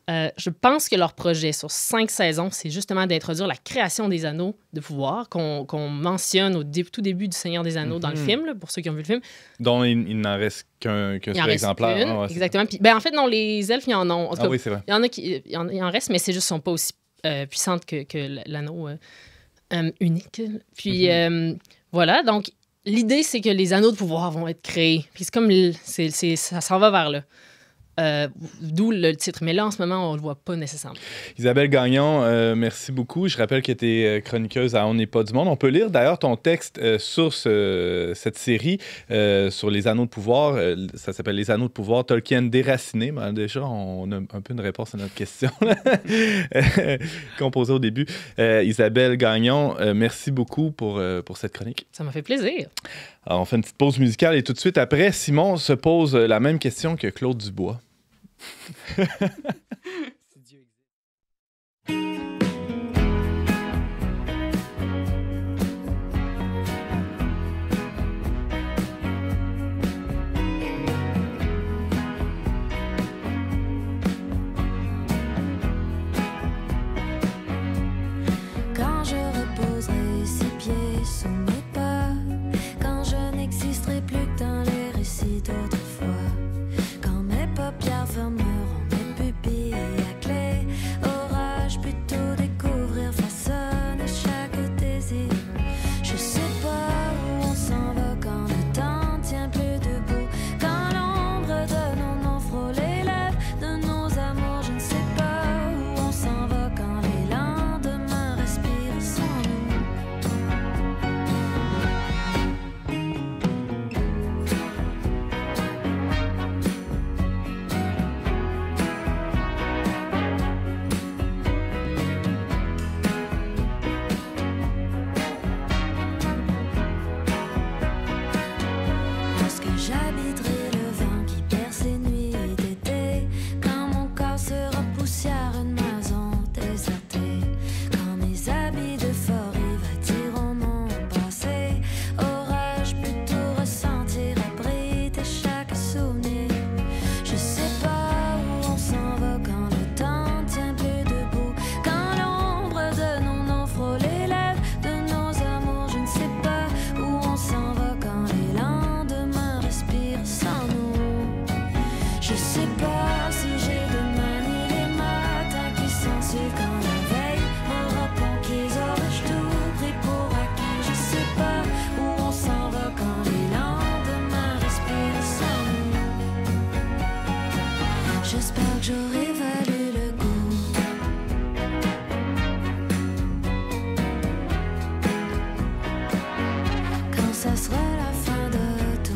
Je pense que leur projet sur 5 saisons, c'est justement d'introduire la création des anneaux de pouvoir qu'on mentionne au tout début du Seigneur des Anneaux dans le film, là, pour ceux qui ont vu le film. Dont il n'en reste qu'un seul exemplaire. Une, ouais, exactement. Puis, ben, en fait, non, les elfes, il y en ont. En tout cas, oui, c'est vrai. Il y en a il en reste, mais c'est juste qu'ils ne sont pas aussi puissantes que l'anneau unique. Puis voilà, donc l'idée, c'est que les anneaux de pouvoir vont être créés. Puis c'est comme ça s'en va vers là. D'où le titre. Mais là, en ce moment, on ne le voit pas nécessairement. Isabelle Gagnon, merci beaucoup. Je rappelle que tu es chroniqueuse à On n'est pas du monde. On peut lire d'ailleurs ton texte sur cette série, sur les anneaux de pouvoir. Ça s'appelle Les anneaux de pouvoir, Tolkien déraciné. Ben, déjà, on a un peu une réponse à notre question qu'on posait au début. Isabelle Gagnon, merci beaucoup pour cette chronique. Ça m'a fait plaisir. Alors, on fait une petite pause musicale et tout de suite après, Simon se pose la même question que Claude Dubois. Quand je reposerai ses pieds sous mes pas, quand je n'existerai plus que dans les récits d'autrefois, quand mes paupières fermeront, mes pupilles à clé, aurais-je plutôt découvrir, façonner chaque désir. Je sais pas où on s'en va quand le temps tient plus debout, quand l'ombre de nos noms frôle les lèvres de nos amours. Je ne sais pas où on s'en va quand les lendemains respirent sans nous. Lorsque j'habiterai le vent qui perce les nuits d'été, quand mon corps sera poussière, une maison désertée, quand mes habits de forêt vêtiront mon passé, aurais-je plutôt ressentir, abriter chaque souvenir. Je sais pas où on s'en va quand le temps tient plus debout, quand l'ombre de nos noms frôle les lèvres de nos amours. Je ne sais pas où on s'en va quand les lendemains respirent sans nous. Je sais pas si j'ai demain ni les matins qui s'ensuivent, quand la veille m'aura conquise, aurais-je tout pris pour acquis. Je sais pas où on s'en va quand les lendemains respirent sans nous. J'espère que j'aurai valu le coup. Quand ça sera la fin de tout.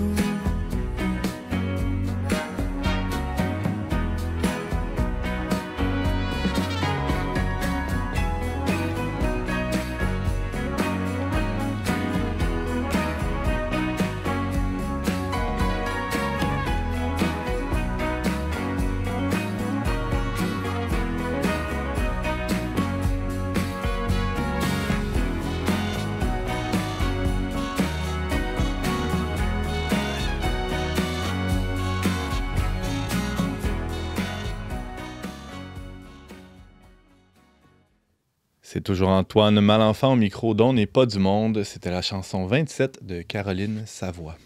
C'est toujours Antoine Malenfant au micro d'On n'est pas du monde. C'était la chanson 27 de Caroline Savoie.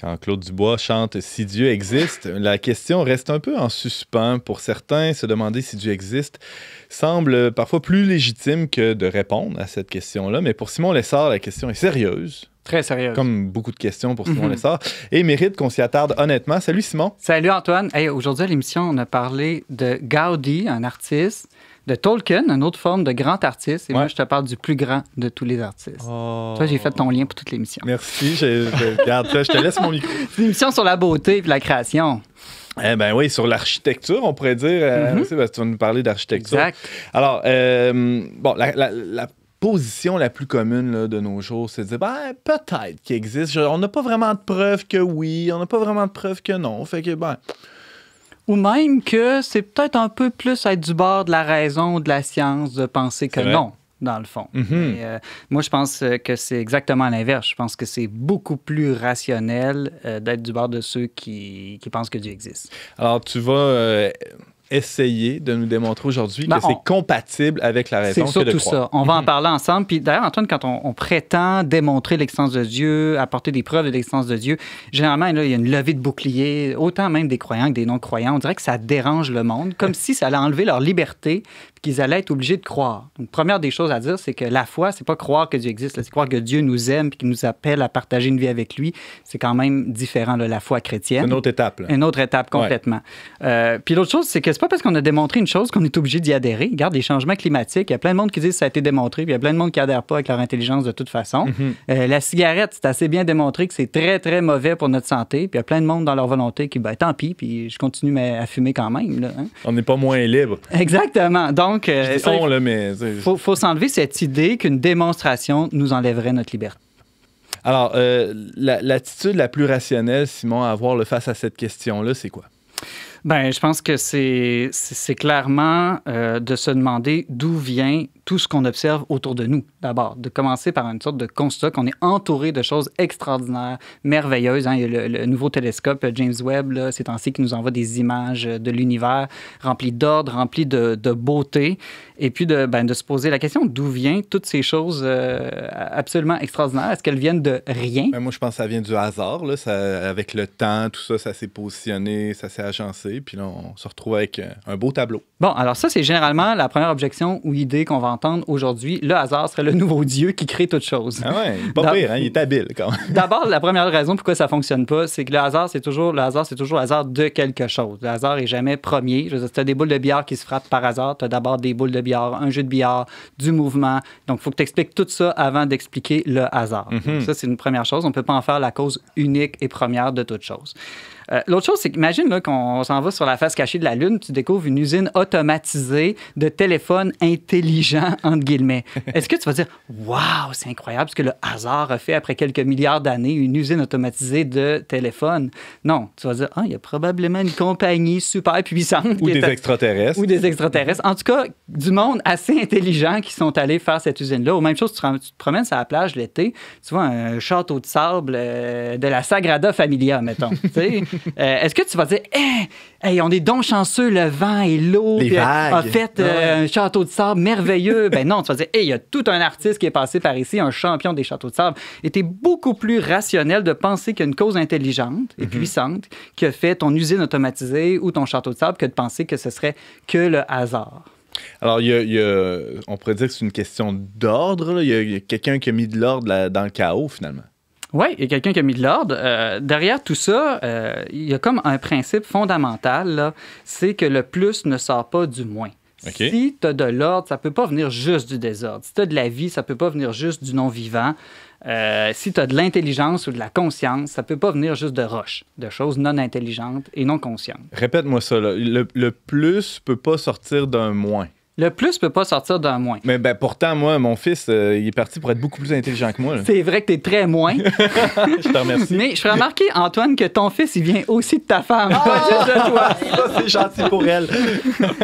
Quand Claude Dubois chante « Si Dieu existe », la question reste un peu en suspens. Pour certains, se demander si Dieu existe semble parfois plus légitime que de répondre à cette question-là. Mais pour Simon Lessard, la question est sérieuse. Très sérieuse. Comme beaucoup de questions pour Simon Lessard. Et mérite qu'on s'y attarde honnêtement. Salut Simon. Salut Antoine. Hey, aujourd'hui à l'émission, on a parlé de Gaudi, un artiste, de Tolkien, une autre forme de grand artiste. Et moi, je te parle du plus grand de tous les artistes. Oh. Toi, j'ai fait ton lien pour toute l'émission. Merci. Regarde, je te laisse mon micro. C'est une émission sur la beauté et la création. Eh bien oui, sur l'architecture, on pourrait dire. Parce que tu vas nous parler d'architecture. Exact. Alors, bon, la position la plus commune là, de nos jours, c'est de dire, peut-être qu'il existe. On n'a pas vraiment de preuves que oui, on n'a pas vraiment de preuves que non. Fait que, Ou même que c'est peut-être un peu plus être du bord de la raison ou de la science de penser que non, dans le fond. Mais, moi, je pense que c'est exactement l'inverse. Je pense que c'est beaucoup plus rationnel d'être du bord de ceux qui pensent que Dieu existe. Alors, tu vas essayer de nous démontrer aujourd'hui que c'est compatible avec la raison que de croire. C'est surtout ça. On va en parler ensemble. Puis d'ailleurs, Antoine, quand on prétend démontrer l'existence de Dieu, apporter des preuves de l'existence de Dieu, généralement, là, il y a une levée de bouclier, autant même des croyants que des non-croyants. On dirait que ça dérange le monde, comme si ça allait enlever leur liberté puis qu'ils allaient être obligés de croire. Donc, première des choses à dire, c'est que la foi, c'est pas croire que Dieu existe, là, c'est croire que Dieu nous aime puis qu'il nous appelle à partager une vie avec lui. C'est quand même différent de la foi chrétienne. C'est une autre étape. Là. Une autre étape, complètement. Puis l'autre chose, c'est que c'est pas parce qu'on a démontré une chose qu'on est obligé d'y adhérer. Regarde, les changements climatiques, il y a plein de monde qui disent que ça a été démontré, puis il y a plein de monde qui n'adhère pas avec leur intelligence de toute façon. La cigarette, c'est assez bien démontré que c'est très, très mauvais pour notre santé, puis il y a plein de monde dans leur volonté qui, tant pis, puis je continue à fumer quand même. Là, hein? On n'est pas moins libre. Exactement. Donc, il faut s'enlever cette idée qu'une démonstration nous enlèverait notre liberté. Alors, l'attitude la plus rationnelle, Simon, à avoir face à cette question-là, c'est quoi? Bien, je pense que c'est clairement de se demander d'où vient tout ce qu'on observe autour de nous, d'abord. De commencer par une sorte de constat qu'on est entouré de choses extraordinaires, merveilleuses. Hein? Il y a le nouveau télescope James Webb, là, ces temps-ci, qui nous envoie des images de l'univers remplis d'ordre, remplis de beauté. Et puis de se poser la question d'où viennent toutes ces choses absolument extraordinaires. Est-ce qu'elles viennent de rien? Moi, je pense que ça vient du hasard. Là. Avec le temps, tout ça, ça s'est positionné, ça s'est agencé. Puis là, on se retrouve avec un beau tableau. Bon, alors ça, c'est généralement la première objection ou idée qu'on va entendre aujourd'hui. Le hasard serait le nouveau Dieu qui crée toute chose. Ah ouais, pas pire, hein? Il est habile quand même. D'abord, la première raison pourquoi ça ne fonctionne pas, c'est que le hasard, c'est toujours le hasard de quelque chose. Le hasard n'est jamais premier. Je veux dire, si tu as des boules de billard qui se frappent par hasard, tu as d'abord des boules de billard, un jeu de billard, du mouvement. Donc, il faut que tu expliques tout ça avant d'expliquer le hasard. Donc, ça, c'est une première chose. On ne peut pas en faire la cause unique et première de toute chose. L'autre chose, c'est qu'imagine là, qu'on s'en va sur la face cachée de la Lune, tu découvres une usine automatisée de téléphones intelligents, entre guillemets. Est-ce que tu vas dire « Wow, c'est incroyable ce que le hasard a fait après quelques milliards d'années, une usine automatisée de téléphones? » Non, tu vas dire « Ah, il y a probablement une compagnie super puissante. » Ou des extraterrestres. Ou des extraterrestres. En tout cas, du monde assez intelligent qui sont allés faire cette usine-là. Ou même chose, tu te promènes sur la plage l'été, tu vois un château de sable de la Sagrada Familia, mettons. Tu sais? Est-ce que tu vas dire hey, on est donc chanceux, le vent et l'eau a fait un château de sable merveilleux? Ben non, tu vas dire il y a tout un artiste qui est passé par ici, un champion des châteaux de sable. Et t'es beaucoup plus rationnel de penser qu'il y a une cause intelligente et puissante qui a fait ton usine automatisée ou ton château de sable que de penser que ce serait que le hasard. Alors, on pourrait dire que c'est une question d'ordre. Il y a quelqu'un qui a mis de l'ordre dans le chaos, finalement. Oui, il y a quelqu'un qui a mis de l'ordre. Derrière tout ça, il y a comme un principe fondamental, là, c'est que le plus ne sort pas du moins. Okay. Si tu as de l'ordre, ça ne peut pas venir juste du désordre. Si tu as de la vie, ça ne peut pas venir juste du non-vivant. Si tu as de l'intelligence ou de la conscience, ça ne peut pas venir juste de roches, de choses non intelligentes et non conscientes. Répète-moi ça. Là. Le plus ne peut pas sortir d'un moins. Le plus ne peut pas sortir d'un moins. Mais pourtant, moi, mon fils, il est parti pour être beaucoup plus intelligent que moi. Là. C'est vrai que tu es très moins. Je te remercie. Mais je fais remarquer, Antoine, que ton fils, il vient aussi de ta femme, pas juste de toi. Ça, c'est gentil pour elle.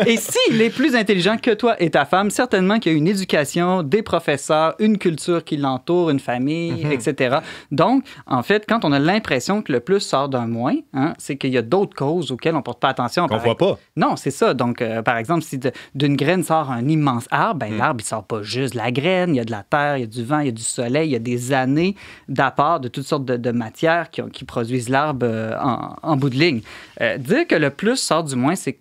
Et s'il est plus intelligent que toi et ta femme, certainement qu'il y a une éducation, des professeurs, une culture qui l'entoure, une famille, etc. Donc, en fait, quand on a l'impression que le plus sort d'un moins, hein, c'est qu'il y a d'autres causes auxquelles on ne porte pas attention. Qu'on ne voit pas. Non, c'est ça. Donc, par exemple, si d'une graine sort un immense arbre, l'arbre, il sort pas juste de la graine, il y a de la terre, il y a du vent, il y a du soleil, il y a des années d'apport de toutes sortes de matières qui produisent l'arbre en bout de ligne. Dire que le plus sort du moins, c'est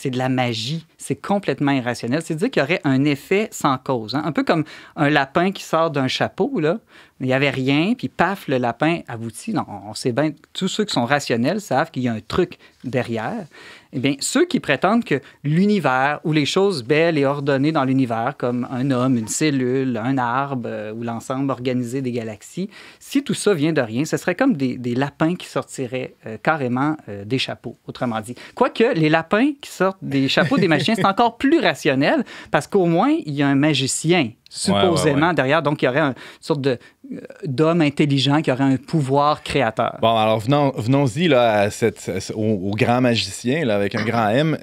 de la magie. c'est complètement irrationnel. C'est dire qu'il y aurait un effet sans cause. Hein? Un peu comme un lapin qui sort d'un chapeau, là. Il n'y avait rien, puis paf, le lapin aboutit. Non, on sait bien, tous ceux qui sont rationnels savent qu'il y a un truc derrière. Eh bien, ceux qui prétendent que l'univers ou les choses belles et ordonnées dans l'univers, comme un homme, une cellule, un arbre ou l'ensemble organisé des galaxies, si tout ça vient de rien, ce serait comme des lapins qui sortiraient carrément des chapeaux, autrement dit. Quoique, les lapins qui sortent des chapeaux des magiciens, c'est encore plus rationnel parce qu'au moins, il y a un magicien supposément derrière. Donc, il y aurait une sorte d'homme intelligent qui aurait un pouvoir créateur. Bon, alors venons-y là, au grand magicien, là, avec un grand M.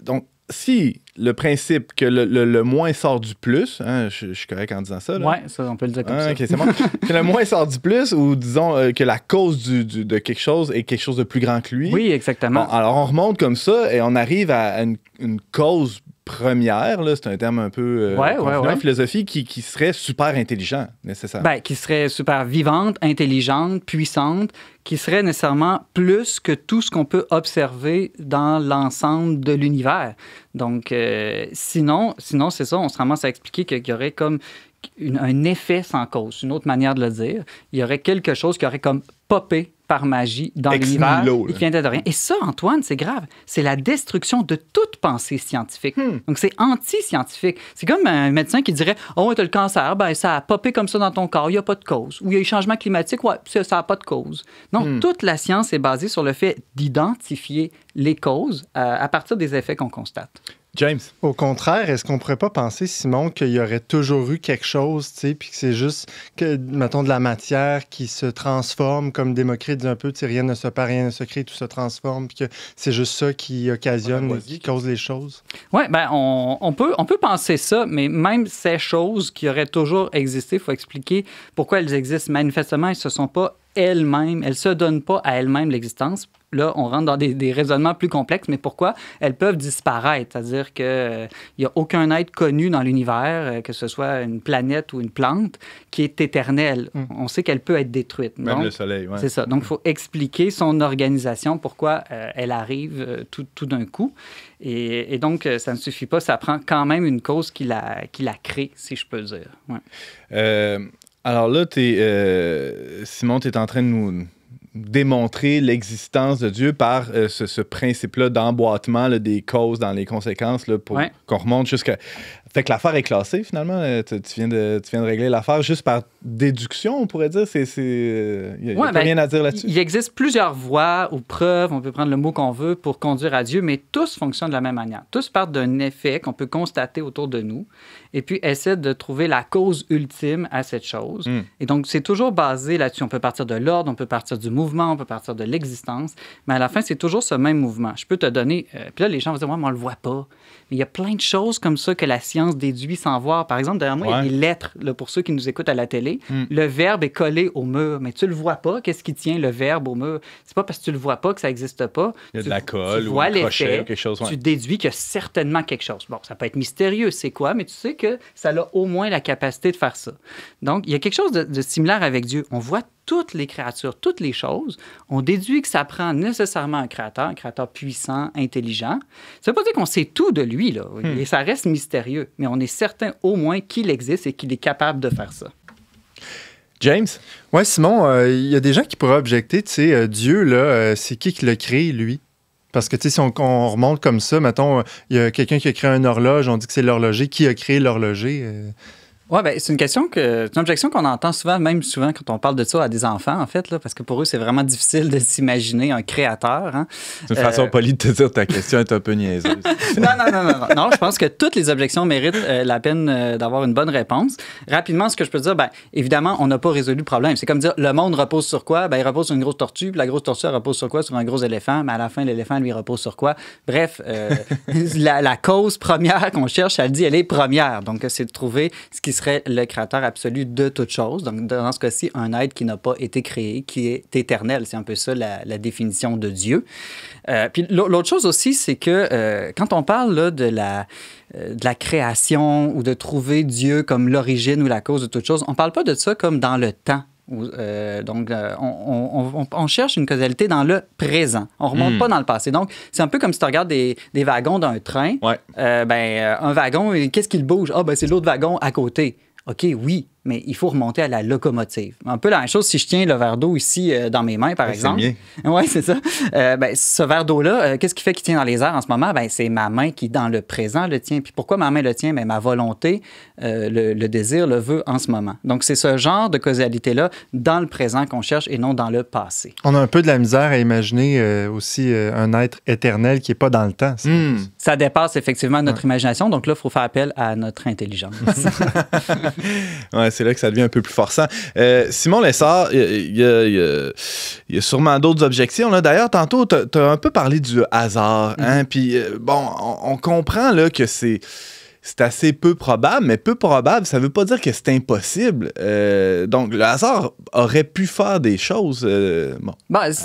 Donc, si le principe que le moins sort du plus, hein, je suis correct en disant ça, là? Oui, ça, on peut le dire comme ça. OK, c'est bon. Que le moins sort du plus, ou disons que la cause de quelque chose est quelque chose de plus grand que lui. Oui, exactement. Bon, alors, on remonte comme ça et on arrive à une cause première, là, c'est un terme un peu en philosophie, qui serait super intelligent, nécessairement. Ben, qui serait super vivante, intelligente, puissante, qui serait nécessairement plus que tout ce qu'on peut observer dans l'ensemble de l'univers. Donc, sinon, c'est ça, on se ramasse à expliquer qu'il y aurait comme un effet sans cause, une autre manière de le dire. Il y aurait quelque chose qui aurait comme popé par magie dans l'univers et qui vient de rien. Et ça, Antoine, c'est grave. C'est la destruction de toute pensée scientifique. Donc, c'est anti-scientifique. C'est comme un médecin qui dirait « Oh, tu as le cancer, ben, ça a popé comme ça dans ton corps, il n'y a pas de cause. » Ou « Il y a eu changement climatique, ouais, ça n'a pas de cause. » Non, toute la science est basée sur le fait d'identifier les causes à partir des effets qu'on constate. James? Au contraire, est-ce qu'on ne pourrait pas penser, Simon, qu'il y aurait toujours eu quelque chose, tu sais, puis que c'est juste, que, mettons, de la matière qui se transforme, comme Démocrite dit un peu, tu sais, rien ne se perd, rien ne se crée, tout se transforme, puis que c'est juste ça qui occasionne, qui cause les choses? Oui, bien, on peut penser ça, mais même ces choses qui auraient toujours existé, il faut expliquer pourquoi elles existent. Manifestement, elles ne se sont pas elles-mêmes, elles ne se donnent pas à elles-mêmes l'existence. Là, on rentre dans des raisonnements plus complexes, mais pourquoi? Elles peuvent disparaître, c'est-à-dire qu'il n'y a aucun être connu dans l'univers, que ce soit une planète ou une plante, qui est éternelle. On sait qu'elle peut être détruite. Même donc, le soleil, oui. C'est ça. Donc, il faut expliquer son organisation, pourquoi elle arrive tout d'un coup. Et donc, ça ne suffit pas, ça prend quand même une cause qui la crée, si je peux dire. Ouais. Alors là, Simon, tu es en train de nous démontrer l'existence de Dieu par ce principe-là d'emboîtement là, des causes dans les conséquences là, pour qu'on remonte jusqu'à... Fait que l'affaire est classée, finalement. Tu viens de régler l'affaire juste par déduction, on pourrait dire. Il n'y a rien à dire là-dessus. Il existe plusieurs voies ou preuves, on peut prendre le mot qu'on veut, pour conduire à Dieu, mais tous fonctionnent de la même manière. Tous partent d'un effet qu'on peut constater autour de nous et puis essaient de trouver la cause ultime à cette chose. Et donc, c'est toujours basé là-dessus. On peut partir de l'ordre, on peut partir du mouvement, on peut partir de l'existence, mais à la fin, c'est toujours ce même mouvement. Je peux te donner... puis là, les gens vont dire « Ouais, mais on ne le voit pas. » Mais il y a plein de choses comme ça que la science déduit sans voir. Par exemple, derrière moi, il y a des lettres, là, pour ceux qui nous écoutent à la télé. Le verbe est collé au mur, mais tu le vois pas. Qu'est-ce qui tient le verbe au mur? C'est pas parce que tu le vois pas que ça n'existe pas. Il y a de la colle ou un crochet ou quelque chose. Tu déduis qu'il y a certainement quelque chose. Bon, ça peut être mystérieux, c'est quoi? Mais tu sais que ça a au moins la capacité de faire ça. Donc, il y a quelque chose de similaire avec Dieu. On voit toutes les créatures, toutes les choses. On déduit que ça prend nécessairement un créateur puissant, intelligent. Ça ne veut pas dire qu'on sait tout de lui, là. Et ça reste mystérieux, mais on est certain au moins qu'il existe et qu'il est capable de faire ça. James? Oui, Simon, il y a des gens qui pourraient objecter, tu sais, Dieu, là, c'est qui l'a créé, lui? Parce que, tu sais, si on remonte comme ça, mettons, il y a quelqu'un qui a créé une horloge, on dit que c'est l'horloger. Qui a créé l'horloger? Oui, bien, c'est une objection qu'on entend souvent, même souvent quand on parle de ça à des enfants, en fait, là, parce que pour eux, c'est vraiment difficile de s'imaginer un créateur. Hein. C'est une façon polie de te dire ta question est un peu niaiseuse. Non, je pense que toutes les objections méritent la peine d'avoir une bonne réponse. Rapidement, ce que je peux dire, bien, évidemment, on n'a pas résolu le problème. C'est comme dire, le monde repose sur quoi? Bien, il repose sur une grosse tortue, puis la grosse tortue, elle repose sur quoi? Sur un gros éléphant, mais à la fin, l'éléphant, lui, repose sur quoi? Bref, la cause première qu'on cherche, elle dit, elle est première. Donc, c'est de trouver ce qui serait le créateur absolu de toute chose. Donc, dans ce cas-ci, un être qui n'a pas été créé, qui est éternel. C'est un peu ça la définition de Dieu. Puis l'autre chose aussi, c'est que quand on parle là, de la création ou de trouver Dieu comme l'origine ou la cause de toute chose, on ne parle pas de ça comme dans le temps. Donc, on cherche une causalité dans le présent. On ne remonte pas dans le passé. Donc, c'est un peu comme si tu regardes des wagons d'un train. Ouais. Un wagon, qu'est-ce qui le bouge? Ah, c'est l'autre wagon à côté. OK, oui, mais il faut remonter à la locomotive. Un peu la même chose si je tiens le verre d'eau ici dans mes mains, par exemple. C'est le mien. Oui, c'est ça. Ce verre d'eau-là, qu'est-ce qui fait qu'il tient dans les airs en ce moment? C'est ma main qui, dans le présent, le tient. Puis pourquoi ma main le tient? Ma volonté, le désir le veut en ce moment. Donc, c'est ce genre de causalité-là dans le présent qu'on cherche et non dans le passé. On a un peu de la misère à imaginer aussi un être éternel qui n'est pas dans le temps. Ça dépasse effectivement notre imagination. Donc là, il faut faire appel à notre intelligence. Ouais, c'est là que ça devient un peu plus forçant. Simon Lessard, il y a sûrement d'autres objections. Là. D'ailleurs, tantôt, tu as un peu parlé du hasard. Hein? Puis, on comprend là, que c'est assez peu probable, mais peu probable, ça ne veut pas dire que c'est impossible. Donc, le hasard aurait pu faire des choses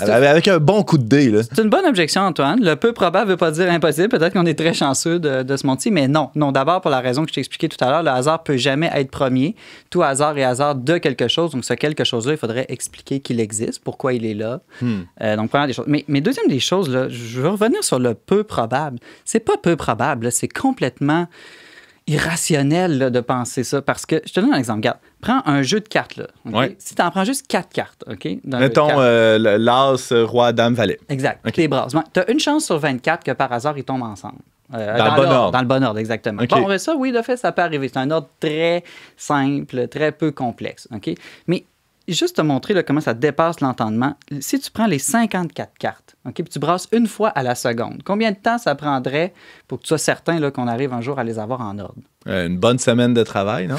avec un bon coup de dé. Là. C'est une bonne objection, Antoine. Le peu probable ne veut pas dire impossible. Peut-être qu'on est très chanceux de se monter, mais non. Non, d'abord, pour la raison que je t'ai expliquée tout à l'heure, le hasard ne peut jamais être premier. Tout hasard est hasard de quelque chose. Donc, ce quelque chose-là, il faudrait expliquer qu'il existe, pourquoi il est là. Donc, première des choses. Mais deuxième des choses, là, je veux revenir sur le peu probable. C'est pas peu probable, là, c'est complètement irrationnel là, de penser ça. Parce que, je te donne un exemple. Regarde, prends un jeu de cartes. Là, okay? Ouais. Si tu en prends juste 4 cartes, OK? Mettons l'as, roi, dame, valet. Exact. Okay. Tes brasses. Tu as une chance sur 24 que par hasard, ils tombent ensemble. Dans le bon ordre. Dans le bon ordre, exactement. Okay. Bon, ça, oui, de fait, ça peut arriver. C'est un ordre très simple, très peu complexe. OK? Mais juste te montrer là, comment ça dépasse l'entendement. Si tu prends les 54 cartes, OK, puis tu brasses une fois à la seconde, combien de temps ça prendrait pour que tu sois certain là, qu'on arrive un jour à les avoir en ordre? Une bonne semaine de travail, non?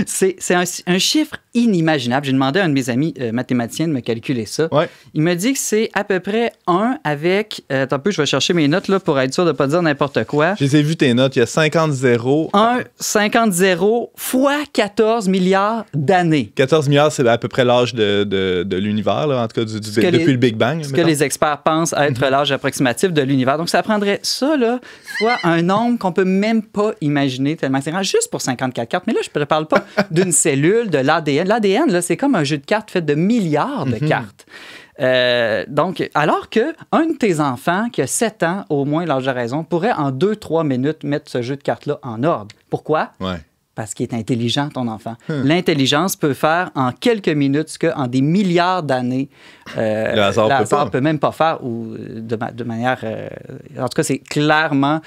C'est un chiffre inimaginable. J'ai demandé à un de mes amis mathématiciens de me calculer ça. Ouais. Il me dit que c'est à peu près 1 avec... attends un peu, je vais chercher mes notes là, pour être sûr de ne pas dire n'importe quoi. Je les ai vues, tes notes. Il y a 50 zéros. 50 zéros fois 14 milliards d'années. 14 milliards, c'est à peu près l'âge de l'univers, là, en tout cas depuis le Big Bang. Ce que les experts pensent être l'âge approximatif de l'univers. Donc, ça prendrait ça, là, fois un nombre qu'on peut même pas imaginer tellement c'est grand, juste pour 54 cartes. Mais là, je ne parle pas d'une cellule, de l'ADN. L'ADN, là, c'est comme un jeu de cartes fait de milliards de cartes. Donc, alors qu'un de tes enfants, qui a 7 ans, au moins l'âge de raison, pourrait en 2-3 minutes mettre ce jeu de cartes-là en ordre. Pourquoi? Ouais. Parce qu'il est intelligent, ton enfant. L'intelligence peut faire en quelques minutes ce qu'en des milliards d'années, le hasard peut même pas faire, ou de manière... en tout cas, c'est clairement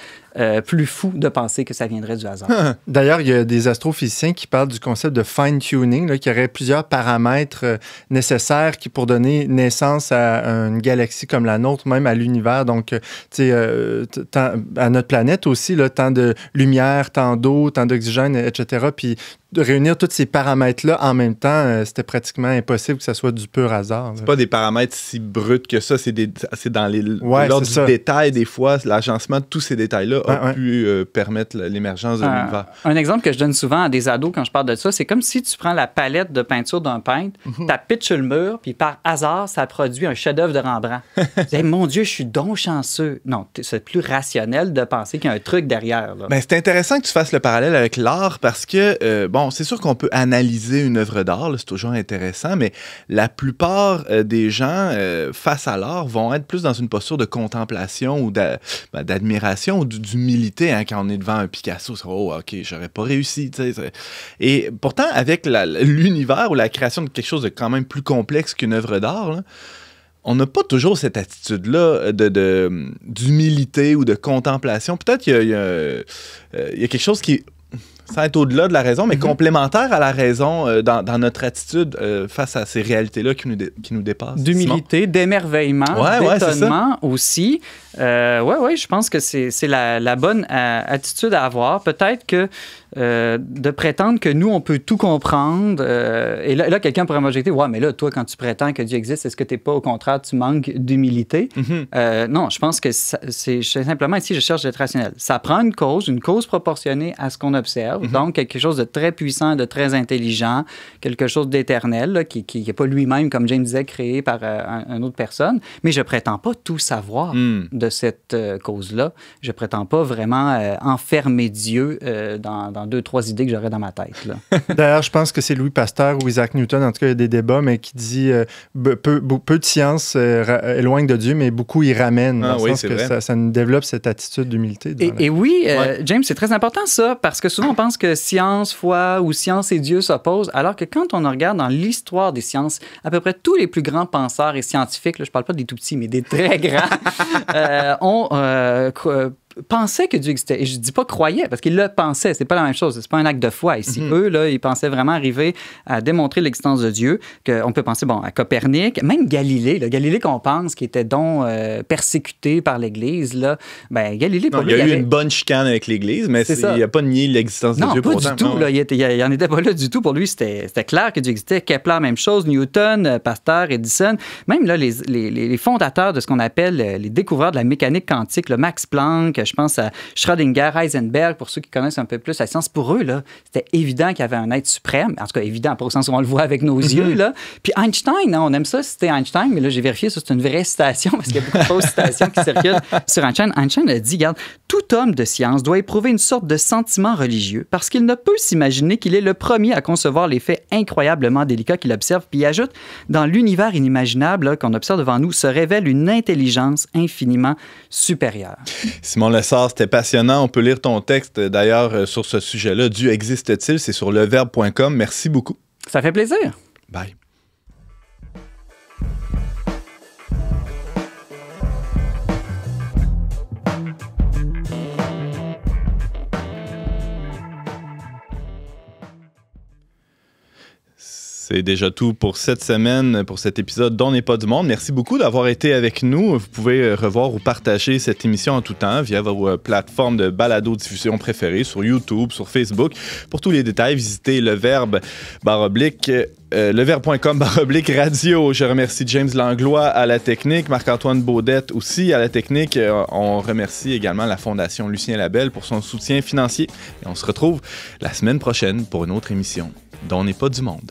plus fou de penser que ça viendrait du hasard. D'ailleurs, il y a des astrophysiciens qui parlent du concept de fine-tuning, qui aurait plusieurs paramètres nécessaires pour donner naissance à une galaxie comme la nôtre, même à l'univers. Donc, tu sais, à notre planète aussi, là, tant de lumière, tant d'eau, tant d'oxygène, etc. Puis de réunir tous ces paramètres-là en même temps, c'était pratiquement impossible que ça soit du pur hasard. C'est pas des paramètres si bruts que ça, c'est dans l'ordre du détail des fois. L'agencement de tous ces détails-là a pu permettre l'émergence de l'univers. Un exemple que je donne souvent à des ados quand je parle de ça, c'est comme si tu prends la palette de peinture d'un peintre, tu la pitches sur le mur, puis par hasard, ça produit un chef-d'œuvre de Rembrandt. Tu dis, mon Dieu, je suis donc chanceux. Non, c'est plus rationnel de penser qu'il y a un truc derrière. Là. Ben, c'est intéressant que tu fasses le parallèle avec l'art parce que, bon, c'est sûr qu'on peut analyser une œuvre d'art, là, c'est toujours intéressant, mais la plupart des gens, face à l'art, vont être plus dans une posture de contemplation ou d'admiration ou d'humilité. Hein, quand on est devant un Picasso, c'est « Oh, OK, j'aurais pas réussi. » Et pourtant, avec l'univers ou la création de quelque chose de quand même plus complexe qu'une œuvre d'art, là, on n'a pas toujours cette attitude-là d'humilité ou de contemplation. Peut-être qu'il y a quelque chose qui... sans être au-delà de la raison, mais complémentaire à la raison dans notre attitude face à ces réalités-là qui nous dépassent. D'humilité, d'émerveillement, d'étonnement aussi. Oui, je pense que c'est la bonne attitude à avoir. Peut-être que de prétendre que nous, on peut tout comprendre. Et là, quelqu'un pourrait m'objecter, ouais, mais là, toi, quand tu prétends que Dieu existe, est-ce que t'es pas, au contraire, tu manques d'humilité? Non, je pense que c'est simplement ici, je cherche d'être rationnel. Ça prend une cause proportionnée à ce qu'on observe. Donc, quelque chose de très puissant, de très intelligent, quelque chose d'éternel, là, qui n'est pas lui-même, comme James disait, créé par une autre personne. Mais je prétends pas tout savoir de cette cause-là. Je prétends pas vraiment enfermer Dieu dans dans 2-3 idées que j'aurais dans ma tête. Là. D'ailleurs, je pense que c'est Louis Pasteur ou Isaac Newton, en tout cas, il y a des débats, mais qui dit peu de science éloigne de Dieu, mais beaucoup y ramène. Dans le sens que ça nous développe cette attitude d'humilité. Et oui, James, c'est très important ça, parce que souvent on pense que science, foi ou science et Dieu s'opposent, alors que quand on regarde dans l'histoire des sciences, à peu près tous les plus grands penseurs et scientifiques, là, je parle pas des tout petits, mais des très grands, ont pensaient que Dieu existait. Et je dis pas croyaient, parce qu'ils le pensaient. C'est pas la même chose. C'est pas un acte de foi ici. Eux, là, ils pensaient vraiment arriver à démontrer l'existence de Dieu. On peut penser, à Copernic, même Galilée. Là, Galilée qu'on pense, qui était donc persécuté par l'Église. Là, Galilée, pour lui, il y a eu une bonne chicane avec l'Église, mais il n'a pas nié l'existence de Dieu. Non, pas du tout. Là, il n'en était pas là du tout. Pour lui, c'était clair que Dieu existait. Kepler, même chose. Newton, Pasteur, Edison. Même là, les fondateurs de ce qu'on appelle les découvreurs de la mécanique quantique, le Max Planck, je pense à Schrödinger, Heisenberg, pour ceux qui connaissent un peu plus la science. Pour eux, là, c'était évident qu'il y avait un être suprême. En tout cas, évident, pas au sens où on le voit avec nos yeux. Là. Puis Einstein, on aime ça, c'était Einstein, mais là, j'ai vérifié, ça, c'est une vraie citation, parce qu'il y a beaucoup de fausses citations qui circulent sur Einstein. Einstein a dit, regarde, tout homme de science doit éprouver une sorte de sentiment religieux, parce qu'il ne peut s'imaginer qu'il est le premier à concevoir les faits incroyablement délicats qu'il observe. Puis il ajoute, dans l'univers inimaginable là, qu'on observe devant nous, se révèle une intelligence infiniment supérieure. Simon Lessard, c'était passionnant. On peut lire ton texte, d'ailleurs, sur ce sujet-là. Dieu existe-t-il? C'est sur leverbe.com. Merci beaucoup. Ça fait plaisir. Bye. C'est déjà tout pour cette semaine, pour cet épisode d'On n'est pas du monde. Merci beaucoup d'avoir été avec nous. Vous pouvez revoir ou partager cette émission en tout temps via vos plateformes de balado-diffusion préférées sur YouTube, sur Facebook. Pour tous les détails, visitez leverbe.com/radio. Je remercie James Langlois à la technique, Marc-Antoine Baudette aussi à la technique. On remercie également la Fondation Lucien Labelle pour son soutien financier. Et on se retrouve la semaine prochaine pour une autre émission d'On n'est pas du monde.